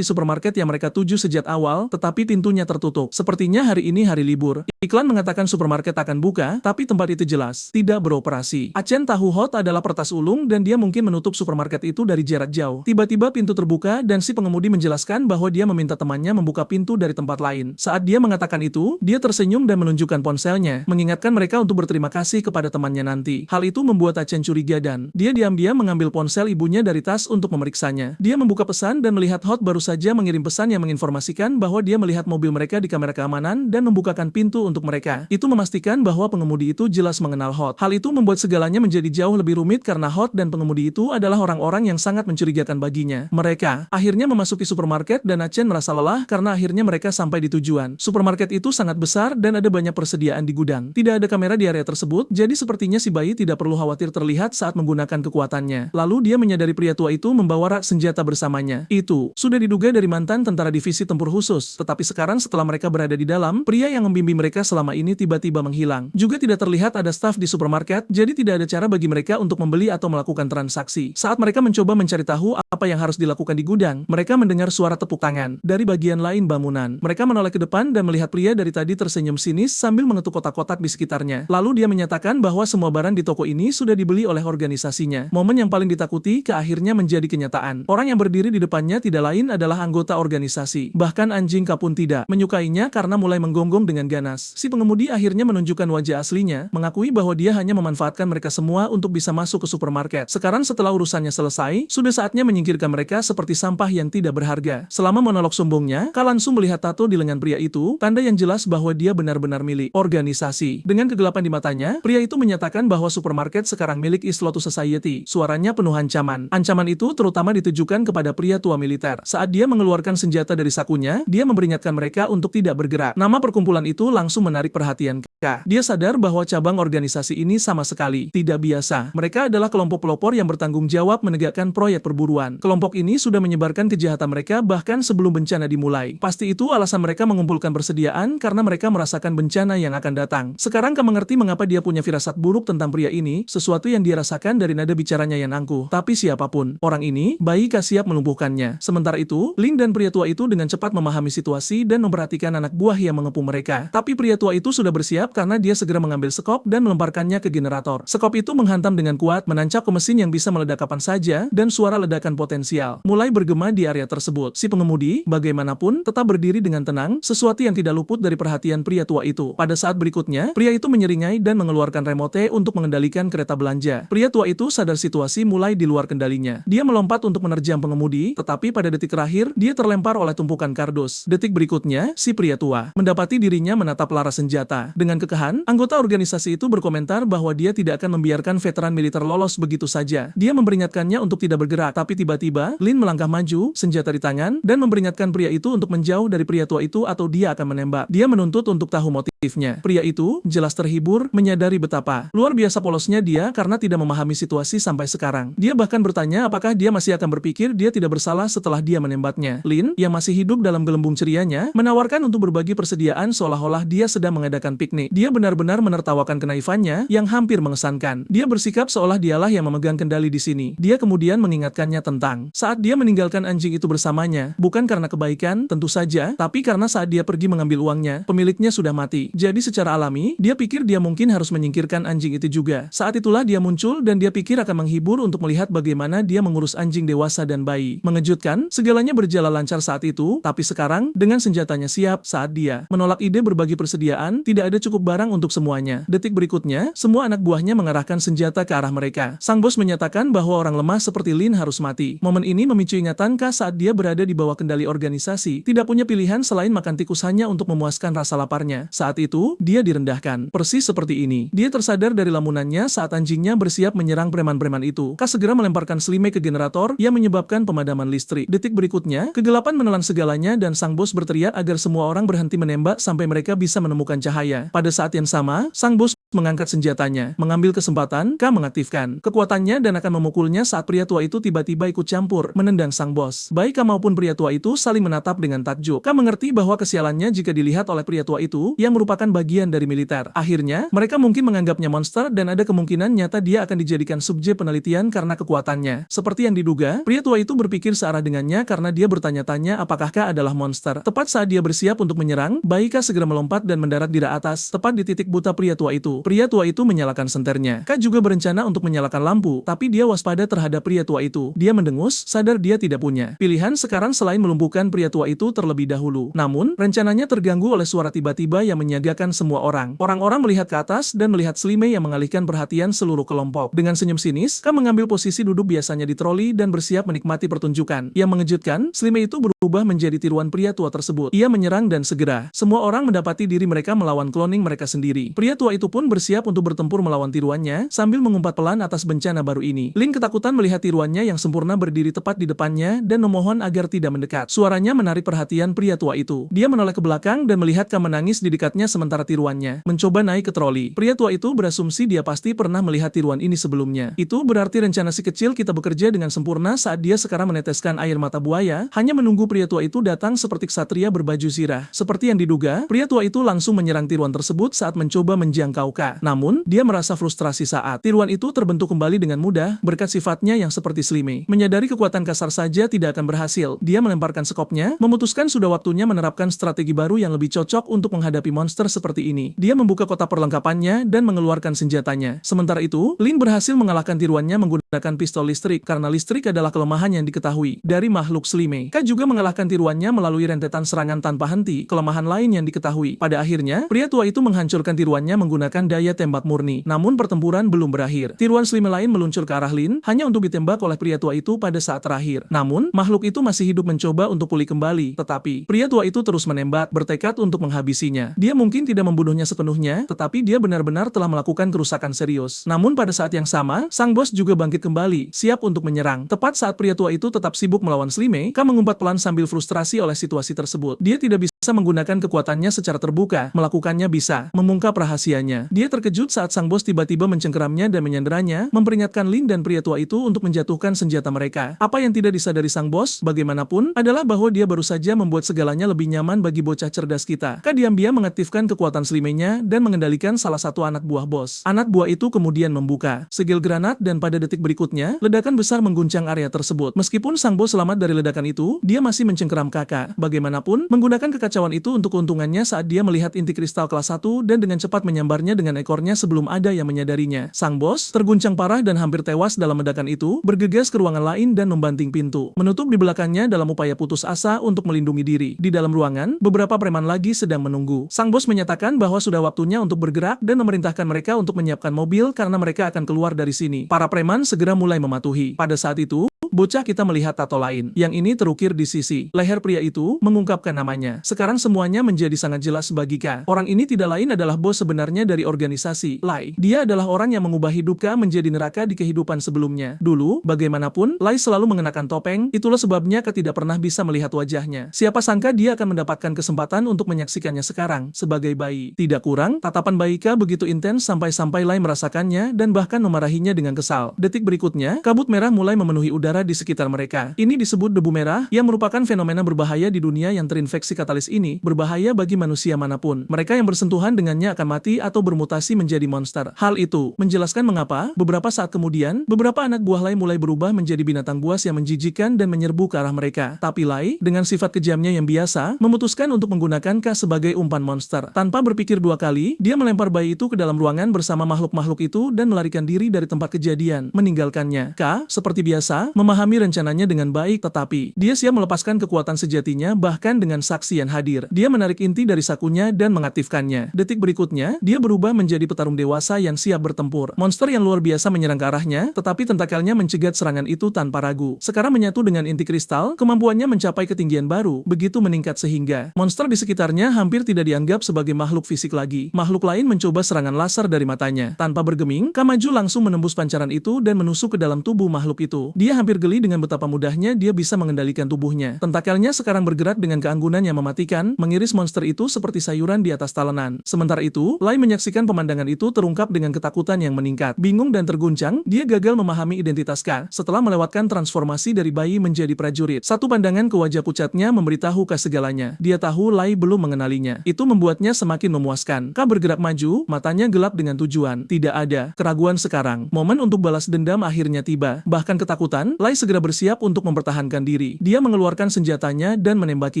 A: di supermarket yang mereka tuju sejak awal, tetapi pintunya tertutup. Sepertinya hari ini hari libur. Iklan mengatakan supermarket akan buka, tapi tempat itu jelas tidak beroperasi. Achen tahu Hot adalah pertas ulung dan dia mungkin menutup supermarket itu dari jarak jauh. Tiba-tiba pintu terbuka dan si pengemudi menjelaskan bahwa dia meminta temannya membuka pintu dari tempat lain. Saat dia mengatakan itu, dia tersenyum dan menunjukkan ponselnya, mengingatkan mereka untuk berterima kasih kepada temannya nanti. Hal itu membuat Achen curiga dan dia diam-diam mengambil ponsel ibunya dari tas untuk memeriksanya. Dia membuka pesan dan melihat Hot baru saja mengirim pesan yang menginformasikan bahwa dia melihat mobil mereka di kamera keamanan dan membukakan pintu untuk mereka. Itu memastikan bahwa pengemudi itu jelas mengenal Hot. Hal itu membuat segalanya menjadi jauh lebih rumit karena Hot dan pengemudi itu adalah orang-orang yang sangat mencurigakan baginya. Mereka akhirnya memasuki supermarket dan Chen merasa lelah karena akhirnya mereka sampai di tujuan. Supermarket itu sangat besar dan ada banyak persediaan di gudang. Tidak ada kamera di area tersebut, jadi sepertinya si bayi tidak perlu khawatir terlihat saat menggunakan kekuatannya. Lalu dia menyadari pria tua itu membawa rak senjata bersamanya. Itu sudah diduga dari mantan tentara divisi tempur khusus, tetapi sekarang setelah mereka berada di dalam, pria yang membimbing mereka selama ini tiba-tiba menghilang. Juga tidak terlihat ada staf di supermarket, jadi tidak ada cara bagi mereka untuk membeli atau melakukan transaksi. Saat mereka mencoba mencari tahu apa yang harus dilakukan di gudang, mereka mendengar suara tepuk tangan dari bagian lain bangunan. Mereka menoleh ke depan dan melihat pria dari tadi tersenyum sinis sambil mengetuk kotak-kotak di sekitarnya. Lalu dia menyatakan bahwa semua barang di toko ini sudah dibeli oleh organisasinya. Momen yang paling ditakuti akhirnya menjadi kenyataan. Orang yang berdiri di depannya tidak lain adalah anggota organisasi. Bahkan anjing K pun tidak menyukainya karena mulai menggonggong dengan ganas. Si pengemudi akhirnya menunjukkan wajah aslinya, mengakui bahwa dia hanya memanfaatkan mereka semua untuk bisa masuk ke supermarket. Sekarang setelah urusannya selesai, sudah saatnya menyingkirkan mereka seperti sampah yang tidak berharga. Selama monolog sombongnya, Ka langsung melihat tato di lengan pria itu, tanda yang jelas bahwa dia benar-benar milik organisasi. Dengan kegelapan di matanya, pria itu menyatakan bahwa supermarket sekarang milik East Lotus Society. Suaranya penuh ancaman. Ancaman itu terutama ditujukan kepada pria tua militer. Saat dia mengeluarkan senjata dari sakunya, dia memperingatkan mereka untuk tidak bergerak. Nama perkumpulan itu langsung menarik perhatian Ka. Dia sadar bahwa cabang organisasi ini sama sekali tidak biasa. Mereka adalah kelompok pelopor yang bertanggung jawab menegakkan proyek perburuan. Kelompok ini sudah menyebarkan kejahatan mereka bahkan sebelum bencana dimulai. Pasti itu alasan mereka mengumpulkan persediaan karena mereka merasakan bencana yang akan datang. Sekarang Ka mengerti mengapa dia punya firasat buruk tentang pria ini, sesuatu yang dia rasakan dari nada bicaranya yang angkuh. Tapi siapapun orang ini, bayi Ka siap melumpuhkannya. Sementara itu, Lin dan pria tua itu dengan cepat memahami situasi dan memperhatikan anak buah yang mengepung mereka. Tapi pria tua itu sudah bersiap karena dia segera mengambil sekop dan melemparkannya ke generator. Sekop itu menghantam dengan kuat, menancap ke mesin yang bisa meledak kapan saja, dan suara ledakan potensial mulai bergema di area tersebut. Si pengemudi, bagaimanapun, tetap berdiri dengan tenang, sesuatu yang tidak luput dari perhatian pria tua itu. Pada saat berikutnya, pria itu menyeringai dan mengeluarkan remote untuk mengendalikan kereta belanja. Pria tua itu sadar situasi mulai di luar kendalinya. Dia melompat untuk menerjang pengemudi, tetapi pada detik terakhir, dia terlempar oleh tumpukan kardus. Detik berikutnya, si pria tua mendapati dirinya menatap laras senjata. Dengan kekeh, anggota organisasi itu berkomentar bahwa dia tidak akan membiarkan veteran militer lolos begitu saja. Dia memperingatkannya untuk tidak bergerak, tapi tiba-tiba, Lin melangkah maju, senjata di tangan, dan memperingatkan pria itu untuk menjauh dari pria tua itu atau dia akan menembak. Dia menuntut untuk tahu motifnya. Pria itu jelas terhibur, menyadari betapa luar biasa polosnya dia karena tidak memahami situasi sampai sekarang. Dia bahkan bertanya apakah dia masih akan berpikir dia tidak bersalah setelah dia menembaknya. Lin, yang masih hidup dalam gelembung cerianya, menawarkan untuk berbagi persediaan seolah-olah dia sedang mengadakan piknik. Dia benar-benar menertawakan kenaifannya yang hampir mengesankan. Dia bersikap seolah dialah yang memegang kendali di sini. Dia kemudian mengingatkannya tentang saat dia meninggalkan anjing itu bersamanya, bukan karena kebaikan, tentu saja, tapi karena saat dia pergi mengambil uangnya, pemiliknya sudah mati. Jadi secara alami, dia pikir dia mungkin harus menyingkirkan anjing itu juga. Saat itulah dia muncul dan dia pikir akan menghibur untuk melihat bagaimana dia mengurus anjing dewasa dan bayi. Mengejutkan, segalanya berjalan lancar saat itu, tapi sekarang, dengan senjatanya siap, saat dia menolak ide berbagi persediaan, tidak ada cukup barang untuk semuanya. Detik berikutnya, semua anak buahnya mengarahkan senjata ke arah mereka. Sang bos menyatakan bahwa orang lemah seperti Lin harus mati. Momen ini memicu ingatan Ka saat dia berada di bawah kendali organisasi, tidak punya pilihan selain makan tikus hanya untuk memuaskan rasa laparnya. Saat itu, dia direndahkan. Persis seperti ini. Dia tersadar dari lamunannya saat anjingnya bersiap menyerang preman-preman itu. Ka segera melemparkan selimut ke generator yang menyebabkan pemadaman listrik. Detik berikutnya, kegelapan menelan segalanya dan sang bos berteriak agar semua orang berhenti menembak sampai mereka bisa menemukan cahaya. Pada saat yang sama, sang bos mengangkat senjatanya, mengambil kesempatan, Ka mengaktifkan kekuatannya dan akan memukulnya saat pria tua itu tiba-tiba ikut campur, menendang sang bos. Baik Ka maupun pria tua itu saling menatap dengan takjub. Ka mengerti bahwa kesialannya jika dilihat oleh pria tua itu, yang merupakan bagian dari militer. Akhirnya, mereka mungkin menganggapnya monster dan ada kemungkinan nyata dia akan dijadikan subjek penelitian karena kekuatannya. Seperti yang diduga, pria tua itu berpikir searah dengannya karena dia bertanya-tanya apakah Ka adalah monster. Tepat saat dia bersiap untuk menyerang, bayi Ka segera melompat dan mendarat di atas, tepat di titik buta pria tua itu. pria tua itu menyalakan senternya. Ka juga berencana untuk menyalakan lampu, tapi dia waspada terhadap pria tua itu. Dia mendengus, sadar dia tidak punya pilihan sekarang selain melumpuhkan pria tua itu terlebih dahulu. Namun, rencananya terganggu oleh suara tiba-tiba yang menyiagakan semua orang. Orang-orang melihat ke atas dan melihat Slimey yang mengalihkan perhatian seluruh kelompok. Dengan senyum sinis, Ka mengambil posisi duduk biasanya di troli dan bersiap menikmati pertunjukan. Yang mengejutkan, Slimey itu berubah menjadi tiruan pria tua tersebut. Ia menyerang dan segera semua orang mendapati diri mereka melawan cloning mereka sendiri. Pria tua itu pun bersiap untuk bertempur melawan tiruannya sambil mengumpat pelan atas bencana baru ini. Lin ketakutan melihat tiruannya yang sempurna berdiri tepat di depannya dan memohon agar tidak mendekat. Suaranya menarik perhatian pria tua itu. Dia menoleh ke belakang dan melihat Ka menangis di dekatnya sementara tiruannya mencoba naik ke troli. Pria tua itu berasumsi dia pasti pernah melihat tiruan ini sebelumnya. Itu berarti rencana si kecil kita bekerja dengan sempurna saat dia sekarang meneteskan air mata buaya, hanya menunggu pria tua itu datang seperti ksatria berbaju zirah. Seperti yang diduga, pria tua itu langsung menyerang tiruan tersebut saat mencoba menjangkau Ka. Namun, dia merasa frustrasi saat tiruan itu terbentuk kembali dengan mudah berkat sifatnya yang seperti Slimey. Menyadari kekuatan kasar saja tidak akan berhasil, dia melemparkan sekopnya, memutuskan sudah waktunya menerapkan strategi baru yang lebih cocok untuk menghadapi monster seperti ini. Dia membuka kotak perlengkapannya dan mengeluarkan senjatanya. Sementara itu, Lin berhasil mengalahkan tiruannya menggunakan pistol listrik karena listrik adalah kelemahan yang diketahui dari makhluk Slimey. Ka juga mengalahkan tiruannya melalui rentetan serangan tanpa henti, kelemahan lain yang diketahui. Pada akhirnya, pria tua itu menghancurkan tiruannya menggunakan daya tembak murni. Namun pertempuran belum berakhir. Tiruan Slimey lain meluncur ke arah Lin hanya untuk ditembak oleh pria tua itu pada saat terakhir. Namun, makhluk itu masih hidup mencoba untuk pulih kembali. Tetapi, pria tua itu terus menembak, bertekad untuk menghabisinya. Dia mungkin tidak membunuhnya sepenuhnya, tetapi dia benar-benar telah melakukan kerusakan serius. Namun pada saat yang sama, sang bos juga bangkit kembali, siap untuk menyerang. Tepat saat pria tua itu tetap sibuk melawan Slimey, Ka mengumpat pelan sambil frustrasi oleh situasi tersebut. Dia tidak bisa menggunakan kekuatannya secara terbuka, melakukannya bisa mengungkap rahasianya. Dia terkejut saat sang bos tiba-tiba mencengkeramnya dan menyanderanya, memperingatkan Lin dan pria tua itu untuk menjatuhkan senjata mereka. Apa yang tidak disadari sang bos, bagaimanapun, adalah bahwa dia baru saja membuat segalanya lebih nyaman bagi bocah cerdas kita. Ka diam-diam mengaktifkan kekuatan Slimey-nya dan mengendalikan salah satu anak buah bos. Anak buah itu kemudian membuka segel granat dan pada detik berikutnya, ledakan besar mengguncang area tersebut. Meskipun sang bos selamat dari ledakan itu, dia masih mencengkeram kakak. Bagaimanapun, menggunakan kekacauan itu untuk keuntungannya saat dia melihat inti kristal kelas 1 dan dengan cepat menyambarnya dengan ekornya sebelum ada yang menyadarinya. Sang bos terguncang parah dan hampir tewas dalam ledakan itu, bergegas ke ruangan lain dan membanting pintu, menutup di belakangnya dalam upaya putus asa untuk melindungi diri. Di dalam ruangan, beberapa preman lagi sedang menunggu. Sang bos menyatakan bahwa sudah waktunya untuk bergerak dan memerintahkan mereka untuk menyiapkan mobil karena mereka akan keluar dari sini. Para preman segera mulai mematuhi. Pada saat itu, bocah kita melihat tato lain. Yang ini terukir di sisi leher pria itu, mengungkapkan namanya. Sekarang semuanya menjadi sangat jelas bagi Ka. Orang ini tidak lain adalah bos sebenarnya dari organisasi Lai. Dia adalah orang yang mengubah hidup Ka menjadi neraka di kehidupan sebelumnya. Dulu, bagaimanapun, Lai selalu mengenakan topeng, itulah sebabnya Ka tidak pernah bisa melihat wajahnya. Siapa sangka dia akan mendapatkan kesempatan untuk menyaksikannya sekarang, sebagai bayi. Tidak kurang, tatapan bayi Ka begitu intens sampai-sampai Lai merasakannya dan bahkan memarahinya dengan kesal. Detik berikutnya, kabut merah mulai memenuhi udara di sekitar mereka. Ini disebut debu merah, yang merupakan fenomena berbahaya di dunia yang terinfeksi katalis ini, berbahaya bagi manusia manapun. Mereka yang bersentuhan dengannya akan mati atau bermutasi menjadi monster. Hal itu menjelaskan mengapa, beberapa saat kemudian, beberapa anak buah Lai mulai berubah menjadi binatang buas yang menjijikkan dan menyerbu ke arah mereka. Tapi Lai, dengan sifat kejamnya yang biasa, memutuskan untuk menggunakan Ka sebagai umpan monster. Tanpa berpikir dua kali, dia melempar bayi itu ke dalam ruangan bersama makhluk-makhluk itu dan melarikan diri dari tempat kejadian, meninggalkannya. Ka, seperti biasa, memahami rencananya dengan baik, tetapi dia siap melepaskan kekuatan sejatinya bahkan dengan saksi yang hadir. Dia menarik inti dari sakunya dan mengaktifkannya. Detik berikutnya, dia berubah menjadi petarung dewasa yang siap bertempur. Monster yang luar biasa menyerang ke arahnya, tetapi tentakelnya mencegat serangan itu tanpa ragu. Sekarang menyatu dengan inti kristal, kemampuannya mencapai ketinggian baru, begitu meningkat sehingga monster di sekitarnya hampir tidak dianggap sebagai makhluk fisik lagi. Makhluk lain mencoba serangan laser dari matanya. Tanpa bergeming, Ka maju langsung menembus pancaran itu dan menusuk ke dalam tubuh makhluk itu. Dia hampir geli dengan betapa mudahnya dia bisa mengendalikan tubuhnya. Tentakelnya sekarang bergerak dengan keanggunan yang mematikan, mengiris monster itu seperti sayuran di atas talenan. Sementara itu, Lai menyaksikan pemandangan itu terungkap dengan ketakutan yang meningkat. Bingung dan terguncang, dia gagal memahami identitas Ka setelah melewatkan transformasi dari bayi menjadi prajurit. Satu pandangan ke wajah pucatnya memberitahu Ka segalanya. Dia tahu Lai belum mengenalinya. Itu membuatnya semakin memuaskan. Ka bergerak maju, matanya gelap dengan tujuan. Tidak ada keraguan sekarang. Momen untuk balas dendam akhirnya tiba. Bahkan ketakutan Kemudian, Lai segera bersiap untuk mempertahankan diri. Dia mengeluarkan senjatanya dan menembaki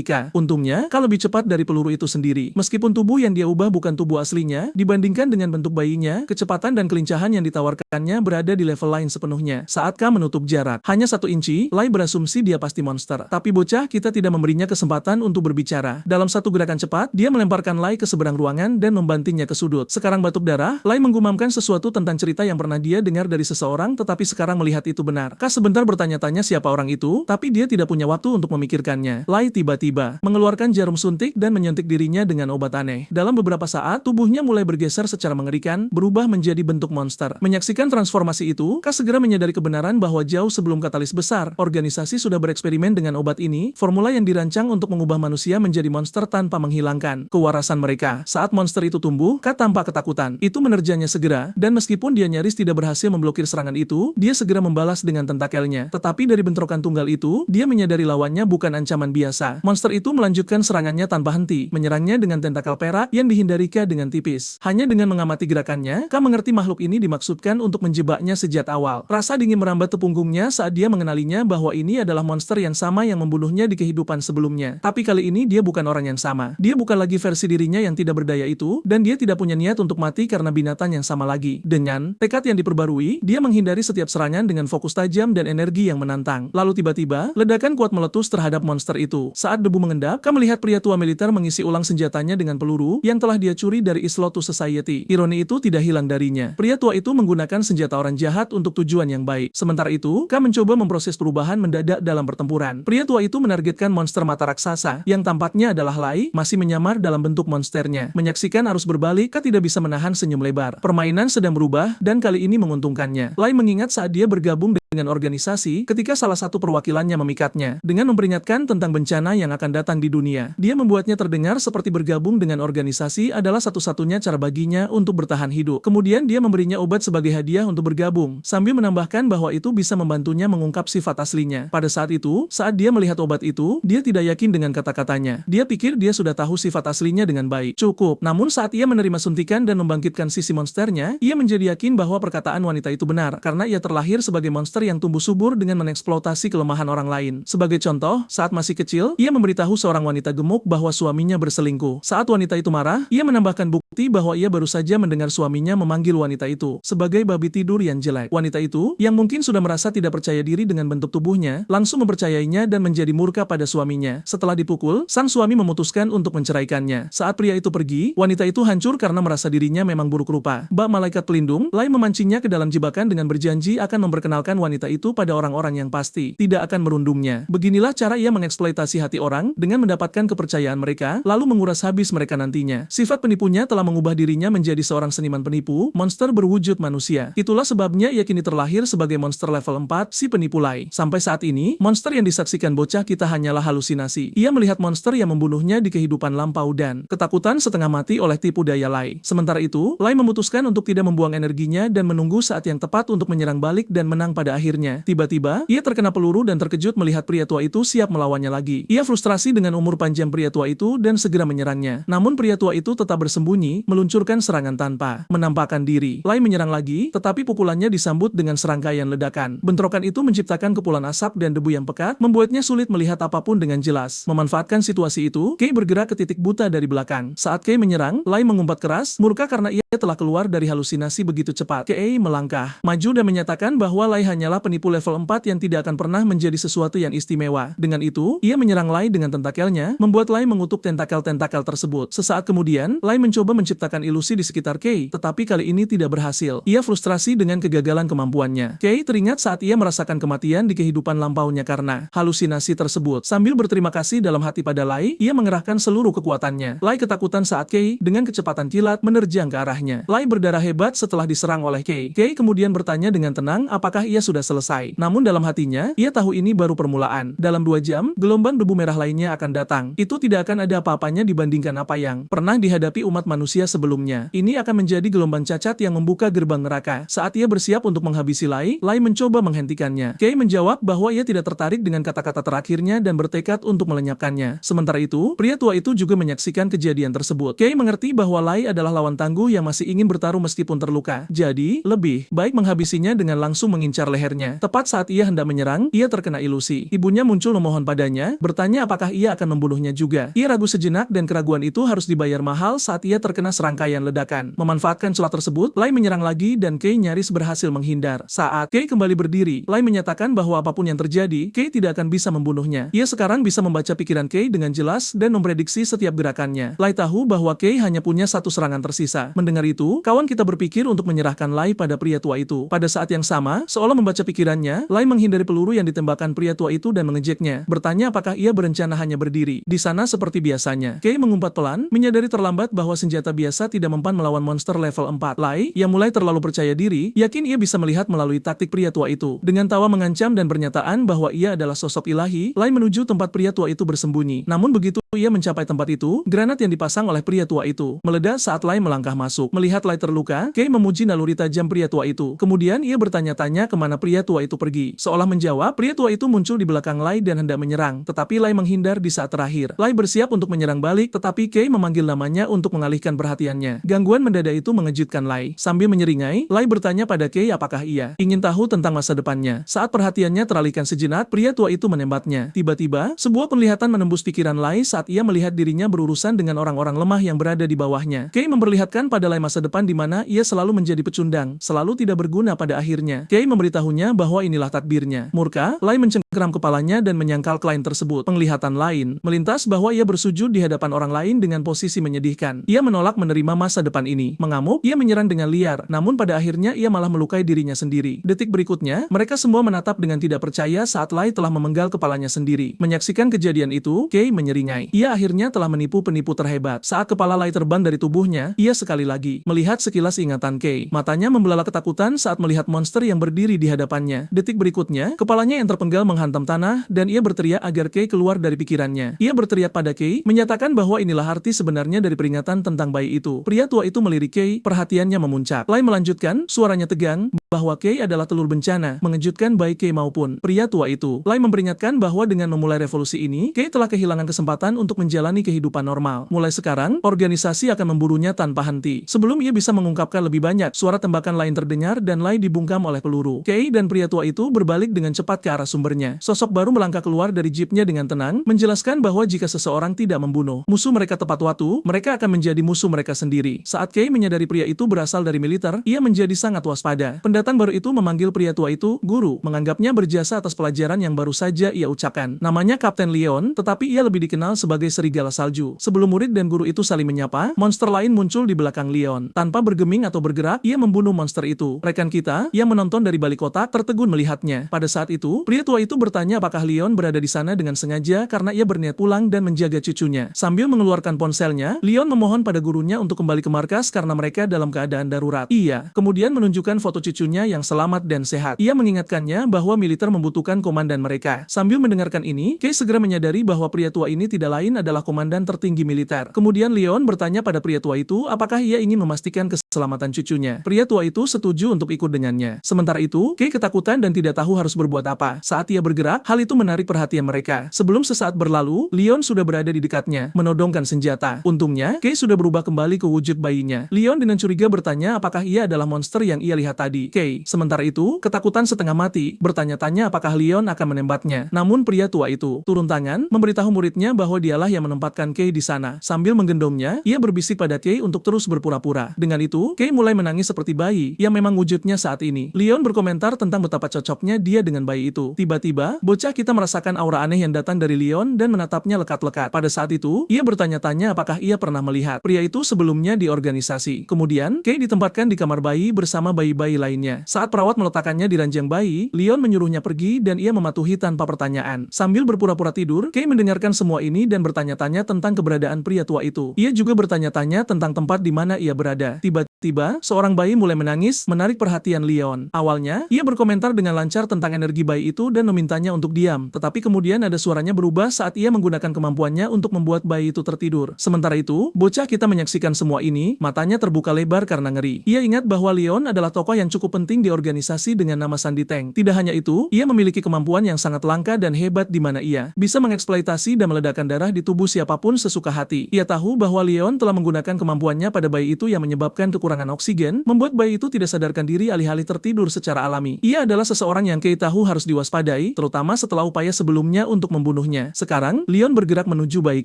A: Ka. Untungnya, Ka lebih cepat dari peluru itu sendiri. Meskipun tubuh yang dia ubah bukan tubuh aslinya, dibandingkan dengan bentuk bayinya, kecepatan dan kelincahan yang ditawarkannya berada di level lain sepenuhnya. Saat Ka menutup jarak, hanya 1 inci, Lai berasumsi dia pasti monster. Tapi bocah kita tidak memberinya kesempatan untuk berbicara. Dalam satu gerakan cepat, dia melemparkan Lai ke seberang ruangan dan membantingnya ke sudut. Sekarang batuk darah, Lai menggumamkan sesuatu tentang cerita yang pernah dia dengar dari seseorang tetapi sekarang melihat itu benar. Ka sebentar bertanya-tanya siapa orang itu, tapi dia tidak punya waktu untuk memikirkannya. Lai tiba-tiba mengeluarkan jarum suntik dan menyuntik dirinya dengan obat aneh. Dalam beberapa saat, tubuhnya mulai bergeser secara mengerikan, berubah menjadi bentuk monster. Menyaksikan transformasi itu, Ka segera menyadari kebenaran bahwa jauh sebelum katalis besar, organisasi sudah bereksperimen dengan obat ini, formula yang dirancang untuk mengubah manusia menjadi monster tanpa menghilangkan kewarasan mereka. Saat monster itu tumbuh, Ka tampak ketakutan. Itu menerjangnya segera, dan meskipun dia nyaris tidak berhasil memblokir serangan itu, dia segera membalas dengan tentakelnya. Tetapi dari bentrokan tunggal itu, dia menyadari lawannya bukan ancaman biasa. Monster itu melanjutkan serangannya tanpa henti, menyerangnya dengan tentakel perak yang dihindari Ka dengan tipis. Hanya dengan mengamati gerakannya, Ka mengerti makhluk ini dimaksudkan untuk menjebaknya sejak awal. Rasa dingin merambat ke punggungnya saat dia mengenalinya bahwa ini adalah monster yang sama yang membunuhnya di kehidupan sebelumnya. Tapi kali ini dia bukan orang yang sama. Dia bukan lagi versi dirinya yang tidak berdaya itu, dan dia tidak punya niat untuk mati karena binatang yang sama lagi. Dengan tekad yang diperbarui, dia menghindari setiap serangan dengan fokus tajam dan energi yang menantang. Lalu tiba-tiba, ledakan kuat meletus terhadap monster itu. Saat debu mengendap, Ka melihat pria tua militer mengisi ulang senjatanya dengan peluru yang telah dia curi dari East Lotus Society. Ironi itu tidak hilang darinya. Pria tua itu menggunakan senjata orang jahat untuk tujuan yang baik. Sementara itu, Ka mencoba memproses perubahan mendadak dalam pertempuran. Pria tua itu menargetkan monster mata raksasa, yang tampaknya adalah Lai, masih menyamar dalam bentuk monsternya. Menyaksikan arus berbalik, Ka tidak bisa menahan senyum lebar. Permainan sedang berubah, dan kali ini menguntungkannya. Lai mengingat saat dia bergabung dengan organisasi ketika salah satu perwakilannya memikatnya dengan memperingatkan tentang bencana yang akan datang di dunia. Dia membuatnya terdengar seperti bergabung dengan organisasi adalah satu-satunya cara baginya untuk bertahan hidup. Kemudian dia memberinya obat sebagai hadiah untuk bergabung, sambil menambahkan bahwa itu bisa membantunya mengungkap sifat aslinya. Pada saat itu, saat dia melihat obat itu, dia tidak yakin dengan kata-katanya. Dia pikir dia sudah tahu sifat aslinya dengan baik. Cukup. Namun saat ia menerima suntikan dan membangkitkan sisi monsternya, ia menjadi yakin bahwa perkataan wanita itu benar, karena ia terlahir sebagai monster yang tumbuh subur dengan mengeksploitasi kelemahan orang lain. Sebagai contoh, saat masih kecil, ia memberitahu seorang wanita gemuk bahwa suaminya berselingkuh. Saat wanita itu marah, ia menambahkan bukti bahwa ia baru saja mendengar suaminya memanggil wanita itu sebagai babi tidur yang jelek. Wanita itu, yang mungkin sudah merasa tidak percaya diri dengan bentuk tubuhnya, langsung mempercayainya dan menjadi murka pada suaminya. Setelah dipukul, sang suami memutuskan untuk menceraikannya. Saat pria itu pergi, wanita itu hancur karena merasa dirinya memang buruk rupa. Bak malaikat pelindung, Lai memancingnya ke dalam jebakan dengan berjanji akan memperkenalkan wanita itu pada orang-orang yang pasti tidak akan merundungnya. Beginilah cara ia mengeksploitasi hati orang dengan mendapatkan kepercayaan mereka, lalu menguras habis mereka nantinya. Sifat penipunya telah mengubah dirinya menjadi seorang seniman penipu, monster berwujud manusia. Itulah sebabnya ia kini terlahir sebagai monster level 4, si penipu Lai. Sampai saat ini, monster yang disaksikan bocah kita hanyalah halusinasi. Ia melihat monster yang membunuhnya di kehidupan lampau dan ketakutan setengah mati oleh tipu daya Lai. Sementara itu, Lai memutuskan untuk tidak membuang energinya dan menunggu saat yang tepat untuk menyerang balik dan menang pada akhirnya. Tiba-tiba, ia terkena peluru dan terkejut melihat pria tua itu siap melawannya lagi. Ia frustrasi dengan umur panjang pria tua itu dan segera menyerangnya. Namun pria tua itu tetap bersembunyi, meluncurkan serangan tanpa menampakkan diri. Lai menyerang lagi, tetapi pukulannya disambut dengan serangkaian ledakan. Bentrokan itu menciptakan kepulan asap dan debu yang pekat, membuatnya sulit melihat apapun dengan jelas. Memanfaatkan situasi itu, Kei bergerak ke titik buta dari belakang. Saat Kei menyerang, Lai mengumpat keras, murka karena ia telah keluar dari halusinasi begitu cepat. Kei melangkah maju dan menyatakan bahwa Lai hanyalah penipu level 4 yang tidak akan pernah menjadi sesuatu yang istimewa. Dengan itu, ia menyerang Lai dengan tentakelnya, membuat Lai mengutuk tentakel-tentakel tersebut. Sesaat kemudian, Lai mencoba menciptakan ilusi di sekitar Kei, tetapi kali ini tidak berhasil. Ia frustrasi dengan kegagalan kemampuannya. Kei teringat saat ia merasakan kematian di kehidupan lampaunya karena halusinasi tersebut. Sambil berterima kasih dalam hati pada Lai, ia mengerahkan seluruh kekuatannya. Lai ketakutan saat Kei dengan kecepatan kilat menerjang ke arahnya. Lai berdarah hebat setelah diserang oleh Kei. Kei kemudian bertanya dengan tenang apakah ia sudah selesai. Namun dalam hatinya, ia tahu ini baru permulaan. Dalam 2 jam, gelombang debu merah lainnya akan datang. Itu tidak akan ada apa-apanya dibandingkan apa yang pernah dihadapi umat manusia sebelumnya. Ini akan menjadi gelombang cacat yang membuka gerbang neraka. Saat ia bersiap untuk menghabisi Lai, Lai mencoba menghentikannya. Kei menjawab bahwa ia tidak tertarik dengan kata-kata terakhirnya dan bertekad untuk melenyapkannya. Sementara itu, pria tua itu juga menyaksikan kejadian tersebut. Kei mengerti bahwa Lai adalah lawan tangguh yang masih ingin bertarung meskipun terluka. Jadi, lebih baik menghabisinya dengan langsung mengincar leher lehernya. Tepat saat ia hendak menyerang, ia terkena ilusi. Ibunya muncul memohon padanya, bertanya apakah ia akan membunuhnya juga. Ia ragu sejenak dan keraguan itu harus dibayar mahal saat ia terkena serangkaian ledakan. Memanfaatkan celah tersebut, Lai menyerang lagi dan Kei nyaris berhasil menghindar. Saat Kei kembali berdiri, Lai menyatakan bahwa apapun yang terjadi, Kei tidak akan bisa membunuhnya. Ia sekarang bisa membaca pikiran Kei dengan jelas dan memprediksi setiap gerakannya. Lai tahu bahwa Kei hanya punya satu serangan tersisa. Mendengar itu, kawan kita berpikir untuk menyerahkan Lai pada pria tua itu. Pada saat yang sama, seolah membaca pikirannya, Lai menghindari peluru yang ditembakkan pria tua itu dan mengejeknya, bertanya apakah ia berencana hanya berdiri di sana seperti biasanya. Kei mengumpat pelan, menyadari terlambat bahwa senjata biasa tidak mempan melawan monster level 4. Lai, yang mulai terlalu percaya diri, yakin ia bisa melihat melalui taktik pria tua itu. Dengan tawa mengancam dan pernyataan bahwa ia adalah sosok ilahi, Lai menuju tempat pria tua itu bersembunyi. Namun begitu ia mencapai tempat itu, granat yang dipasang oleh pria tua itu meledak saat Lai melangkah masuk. Melihat Lai terluka, Kei memuji naluri tajam pria tua itu. Kemudian ia bertanya-tanya kemana pria tua itu pergi. Seolah menjawab, pria tua itu muncul di belakang Lai dan hendak menyerang, tetapi Lai menghindar di saat terakhir. Lai bersiap untuk menyerang balik, tetapi Kei memanggil namanya untuk mengalihkan perhatiannya. Gangguan mendadak itu mengejutkan Lai. Sambil menyeringai, Lai bertanya pada Kei apakah ia ingin tahu tentang masa depannya. Saat perhatiannya teralihkan sejenak, pria tua itu menembaknya. Tiba-tiba, sebuah penglihatan menembus pikiran Lai saat ia melihat dirinya berurusan dengan orang-orang lemah yang berada di bawahnya. Kei memperlihatkan pada Lai masa depan di mana ia selalu menjadi pecundang, selalu tidak berguna pada akhirnya. Kei memberitahunya bahwa inilah takdirnya. Murka, Lai mencengkeram kepalanya dan menyangkal klien tersebut. Penglihatan lain melintas bahwa ia bersujud di hadapan orang lain dengan posisi menyedihkan. Ia menolak menerima masa depan ini. Mengamuk, ia menyerang dengan liar, namun pada akhirnya ia malah melukai dirinya sendiri. Detik berikutnya, mereka semua menatap dengan tidak percaya saat Lai telah memenggal kepalanya sendiri. Menyaksikan kejadian itu, Kei menyeringai. Ia akhirnya telah menipu penipu terhebat. Saat kepala Lai terbang dari tubuhnya, ia sekali lagi melihat sekilas ingatan Kei. Matanya membelalak ketakutan saat melihat monster yang berdiri di hadapannya. Detik berikutnya, kepalanya yang terpenggal menghantam tanah dan ia berteriak agar Kei keluar dari pikirannya. Ia berteriak pada Kei, menyatakan bahwa inilah arti sebenarnya dari peringatan tentang bayi itu. Pria tua itu melirik Kei, perhatiannya memuncak. Lai melanjutkan, suaranya tegang, bahwa Kei adalah telur bencana, mengejutkan baik Kei maupun pria tua itu. Lai memperingatkan bahwa dengan memulai revolusi ini, Kei telah kehilangan kesempatan untuk menjalani kehidupan normal. Mulai sekarang, organisasi akan memburunya tanpa henti. Sebelum ia bisa mengungkapkan lebih banyak, suara tembakan lain terdengar dan Lai dibungkam oleh peluru. Kei dan pria tua itu berbalik dengan cepat ke arah sumbernya. Sosok baru melangkah keluar dari jeepnya dengan tenang, menjelaskan bahwa jika seseorang tidak membunuh musuh mereka tepat waktu, mereka akan menjadi musuh mereka sendiri. Saat Kei menyadari pria itu berasal dari militer, ia menjadi sangat waspada. Pendatang baru itu memanggil pria tua itu guru, menganggapnya berjasa atas pelajaran yang baru saja ia ucapkan. Namanya Kapten Leon, tetapi ia lebih dikenal sebagai serigala salju. Sebelum murid dan guru itu saling menyapa, monster lain muncul di belakang Leon. Tanpa bergeming atau bergerak, ia membunuh monster itu. Rekan kita, yang menonton dari balik kotak, tertegun melihatnya. Pada saat itu, pria tua itu bertanya apakah Leon berada di sana dengan sengaja karena ia berniat pulang dan menjaga cucunya. Sambil mengeluarkan ponselnya, Leon memohon pada gurunya untuk kembali ke markas karena mereka dalam keadaan darurat. Ia kemudian menunjukkan foto cucunya yang selamat dan sehat. Ia mengingatkannya bahwa militer membutuhkan komandan mereka. Sambil mendengarkan ini, Kei segera menyadari bahwa pria tua ini tidak lain adalah komandan tertinggi militer. Kemudian Leon bertanya pada pria tua itu apakah ia ingin memastikan keselamatan cucunya. Pria tua itu setuju untuk ikut dengannya. Sementara itu, Kei ketakutan dan tidak tahu harus berbuat apa. Saat ia bergerak, hal itu menarik perhatian mereka. Sebelum sesaat berlalu, Leon sudah berada di dekatnya, menodongkan senjata. Untungnya, Kei sudah berubah kembali ke wujud bayinya. Leon dengan curiga bertanya apakah ia adalah monster yang ia lihat tadi. Kei, sementara itu, ketakutan setengah mati, bertanya-tanya apakah Leon akan menembaknya. Namun pria tua itu turun tangan, memberitahu muridnya bahwa dialah yang menempatkan Kei di sana. Sambil menggendongnya, ia berbisik pada Kei untuk terus berpura-pura. Dengan itu, Kei mulai menangis seperti bayi, yang memang wujudnya saat ini. Leon berkomentar tentang betapa cocoknya dia dengan bayi itu. Tiba-tiba, bocah kita merasakan aura aneh yang datang dari Leon dan menatapnya lekat-lekat. Pada saat itu, ia bertanya-tanya apakah ia pernah melihat pria itu sebelumnya di organisasi. Kemudian, Kei ditempatkan di kamar bayi bersama bayi-bayi lainnya. Saat perawat meletakkannya di ranjang bayi, Leon menyuruhnya pergi dan ia mematuhi tanpa pertanyaan. Sambil berpura-pura tidur, Kei mendengarkan semua ini dan bertanya-tanya tentang keberadaan pria tua itu. Ia juga bertanya-tanya tentang tempat di mana ia berada. Tiba-tiba, seorang bayi mulai menangis, menarik perhatian Leon. Awalnya, ia berkomentar dengan lancar tentang energi bayi itu dan memintanya untuk diam. Tetapi kemudian ada suaranya berubah saat ia menggunakan kemampuannya untuk membuat bayi itu tertidur. Sementara itu, bocah kita menyaksikan semua ini, matanya terbuka lebar karena ngeri. Ia ingat bahwa Leon adalah tokoh yang cukup cukup penting di organisasi dengan nama Sandy Tank. Tidak hanya itu, ia memiliki kemampuan yang sangat langka dan hebat di mana ia bisa mengeksploitasi dan meledakkan darah di tubuh siapapun sesuka hati. Ia tahu bahwa Leon telah menggunakan kemampuannya pada bayi itu yang menyebabkan kekurangan oksigen, membuat bayi itu tidak sadarkan diri alih-alih tertidur secara alami. Ia adalah seseorang yang Kay tahu harus diwaspadai, terutama setelah upaya sebelumnya untuk membunuhnya. Sekarang, Leon bergerak menuju bayi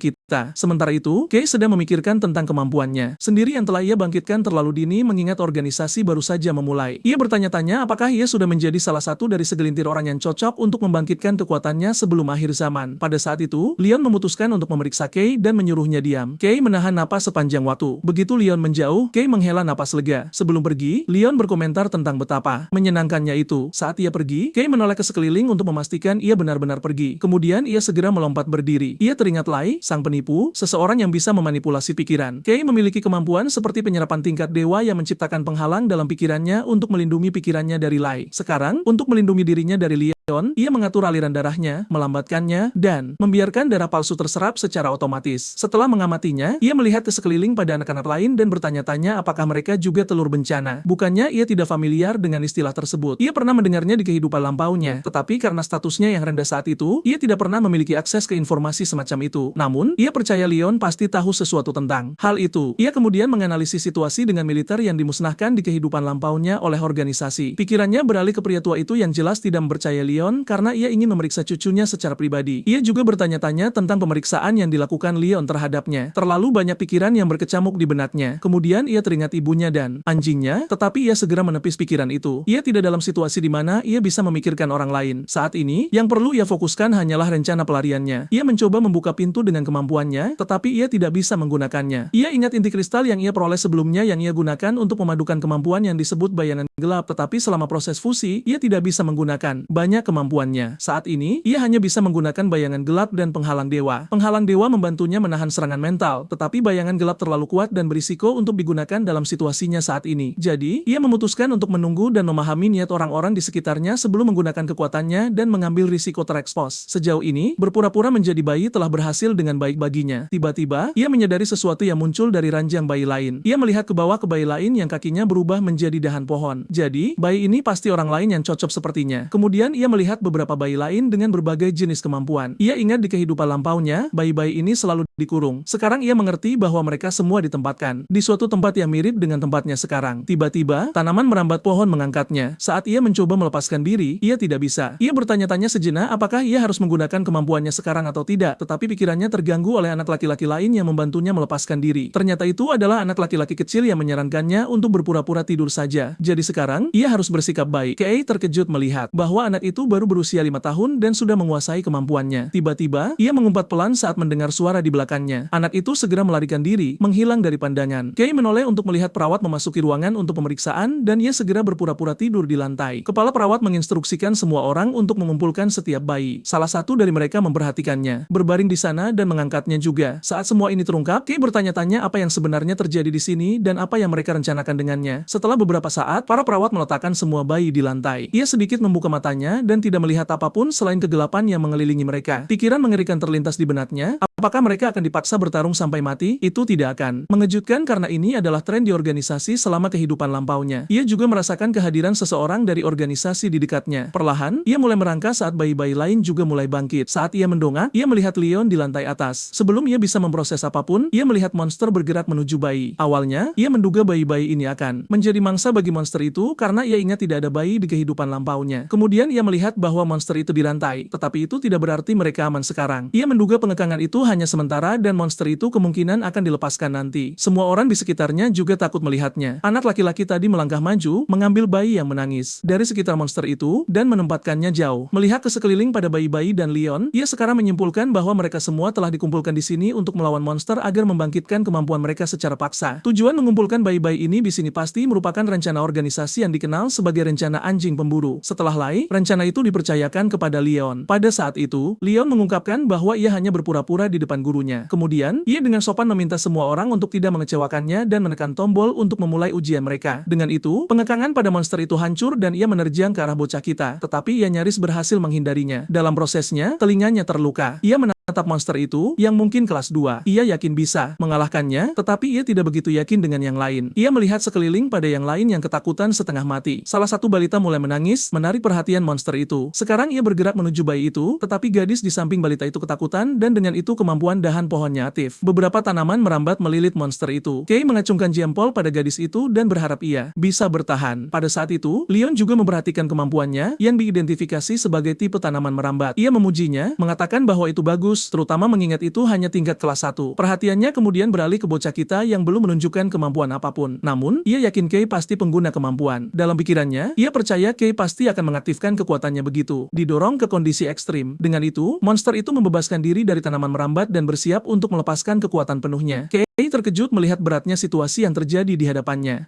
A: kita. Sementara itu, Kay sedang memikirkan tentang kemampuannya sendiri yang telah ia bangkitkan terlalu dini mengingat organisasi baru saja memulai. Ia bertanya-tanya apakah ia sudah menjadi salah satu dari segelintir orang yang cocok untuk membangkitkan kekuatannya sebelum akhir zaman. Pada saat itu, Leon memutuskan untuk memeriksa Kay dan menyuruhnya diam. Kay menahan napas sepanjang waktu. Begitu Leon menjauh, Kay menghela napas lega. Sebelum pergi, Leon berkomentar tentang betapa menyenangkannya itu. Saat ia pergi, Kay menoleh ke sekeliling untuk memastikan ia benar-benar pergi. Kemudian ia segera melompat berdiri. Ia teringat Lai, sang penipu, seseorang yang bisa memanipulasi pikiran. Kay memiliki kemampuan seperti penyerapan tingkat dewa yang menciptakan penghalang dalam pikirannya untuk melindungi pikirannya dari Lai. Sekarang, untuk melindungi dirinya dari Leon, ia mengatur aliran darahnya, melambatkannya, dan membiarkan darah palsu terserap secara otomatis. Setelah mengamatinya, ia melihat ke sekeliling pada anak-anak lain dan bertanya-tanya apakah mereka juga telur bencana. Bukannya ia tidak familiar dengan istilah tersebut. Ia pernah mendengarnya di kehidupan lampaunya, tetapi karena statusnya yang rendah saat itu, ia tidak pernah memiliki akses ke informasi semacam itu. Namun, ia percaya Leon pasti tahu sesuatu tentang hal itu. Ia kemudian menganalisis situasi dengan militer yang dimusnahkan di kehidupan lampaunya oleh organisasi. Pikirannya beralih ke pria tua itu yang jelas tidak mempercayai Leon karena ia ingin memeriksa cucunya secara pribadi. Ia juga bertanya-tanya tentang pemeriksaan yang dilakukan Leon terhadapnya. Terlalu banyak pikiran yang berkecamuk di benaknya. Kemudian ia teringat ibunya dan anjingnya, tetapi ia segera menepis pikiran itu. Ia tidak dalam situasi di mana ia bisa memikirkan orang lain. Saat ini, yang perlu ia fokuskan hanyalah rencana pelariannya. Ia mencoba membuka pintu dengan kemampuannya, tetapi ia tidak bisa menggunakannya. Ia ingat inti kristal yang ia peroleh sebelumnya yang ia gunakan untuk memadukan kemampuan yang disebut bayangan gelap, tetapi selama proses fusi, ia tidak bisa menggunakan banyak kemampuannya. Saat ini, ia hanya bisa menggunakan bayangan gelap dan penghalang dewa. Penghalang dewa membantunya menahan serangan mental, tetapi bayangan gelap terlalu kuat dan berisiko untuk digunakan dalam situasinya saat ini. Jadi, ia memutuskan untuk menunggu dan memahami niat orang-orang di sekitarnya sebelum menggunakan kekuatannya dan mengambil risiko terekspos. Sejauh ini, berpura-pura menjadi bayi telah berhasil dengan baik baginya. Tiba-tiba, ia menyadari sesuatu yang muncul dari ranjang bayi lain. Ia melihat ke bawah ke bayi lain yang kakinya berubah menjadi dahan pohon. Jadi, bayi ini pasti orang lain yang cocok sepertinya. Kemudian ia melihat beberapa bayi lain dengan berbagai jenis kemampuan. Ia ingat di kehidupan lampaunya, bayi-bayi ini selalu dikurung. Sekarang ia mengerti bahwa mereka semua ditempatkan di suatu tempat yang mirip dengan tempatnya sekarang. Tiba-tiba, tanaman merambat pohon mengangkatnya. Saat ia mencoba melepaskan diri, ia tidak bisa. Ia bertanya-tanya sejenak apakah ia harus menggunakan kemampuannya sekarang atau tidak, tetapi pikirannya terganggu oleh anak laki-laki lain yang membantunya melepaskan diri. Ternyata itu adalah anak laki-laki kecil yang menyarankannya untuk berpura-pura tidur saja. Jadi sekarang, ia harus bersikap baik. Kay terkejut melihat bahwa anak itu baru berusia 5 tahun dan sudah menguasai kemampuannya. Tiba-tiba, ia mengumpat pelan saat mendengar suara di belakangnya. Anak itu segera melarikan diri, menghilang dari pandangan. Kay menoleh untuk melihat perawat memasuki ruangan untuk pemeriksaan dan ia segera berpura-pura tidur di lantai. Kepala perawat menginstruksikan semua orang untuk mengumpulkan setiap bayi. Salah satu dari mereka memperhatikannya, berbaring di sana dan mengangkatnya juga. Saat semua ini terungkap, Kay bertanya-tanya apa yang sebenarnya terjadi di sini dan apa yang mereka rencanakan dengannya. Setelah beberapa saat, para perawat meletakkan semua bayi di lantai. Ia sedikit membuka matanya dan tidak melihat apapun selain kegelapan yang mengelilingi mereka. Pikiran mengerikan terlintas di benaknya. Apakah mereka akan dipaksa bertarung sampai mati? Itu tidak akan mengejutkan karena ini adalah tren di organisasi selama kehidupan lampaunya. Ia juga merasakan kehadiran seseorang dari organisasi di dekatnya. Perlahan, ia mulai merangkak saat bayi-bayi lain juga mulai bangkit. Saat ia mendongak, ia melihat Leon di lantai atas. Sebelum ia bisa memproses apapun, ia melihat monster bergerak menuju bayi. Awalnya, ia menduga bayi-bayi ini akan menjadi mangsa bagi monster itu karena ia ingat tidak ada bayi di kehidupan lampaunya. Kemudian ia melihat bahwa monster itu dirantai, tetapi itu tidak berarti mereka aman sekarang. Ia menduga pengekangan itu hanya sementara dan monster itu kemungkinan akan dilepaskan nanti. Semua orang di sekitarnya juga takut melihatnya. Anak laki-laki tadi melangkah maju, mengambil bayi yang menangis dari sekitar monster itu dan menempatkannya jauh. Melihat ke sekeliling pada bayi-bayi dan Leon, ia sekarang menyimpulkan bahwa mereka semua telah dikumpulkan di sini untuk melawan monster agar membangkitkan kemampuan mereka secara paksa. Tujuan mengumpulkan bayi-bayi ini di sini pasti merupakan rencana organisasi yang dikenal sebagai rencana anjing pemburu. Setelah Lai, rencana itu dipercayakan kepada Leon. Pada saat itu, Leon mengungkapkan bahwa ia hanya berpura-pura di depan gurunya. Kemudian, ia dengan sopan meminta semua orang untuk tidak mengecewakannya dan menekan tombol untuk memulai ujian mereka. Dengan itu, pengekangan pada monster itu hancur dan ia menerjang ke arah bocah kita, tetapi ia nyaris berhasil menghindarinya. Dalam prosesnya, telinganya terluka. Ia menatap monster itu, yang mungkin kelas 2. Ia yakin bisa mengalahkannya, tetapi ia tidak begitu yakin dengan yang lain. Ia melihat sekeliling pada yang lain yang ketakutan setengah mati. Salah satu balita mulai menangis, menarik perhatian monster itu. Sekarang ia bergerak menuju bayi itu, tetapi gadis di samping balita itu ketakutan, dan dengan itu kemampuan dahan pohonnya aktif. Beberapa tanaman merambat melilit monster itu. Kay mengacungkan jempol pada gadis itu dan berharap ia bisa bertahan. Pada saat itu, Leon juga memperhatikan kemampuannya yang diidentifikasi sebagai tipe tanaman merambat. Ia memujinya, mengatakan bahwa itu bagus, terutama mengingat itu hanya tingkat kelas 1. Perhatiannya kemudian beralih ke bocah kita yang belum menunjukkan kemampuan apapun. Namun, ia yakin Kay pasti pengguna kemampuan. Dalam pikirannya, ia percaya Kay pasti akan mengaktifkan kekuatannya begitu. Didorong ke kondisi ekstrim. Dengan itu, monster itu membebaskan diri dari tanaman merambat dan bersiap untuk melepaskan kekuatan penuhnya. Kay terkejut melihat beratnya situasi yang terjadi di hadapannya.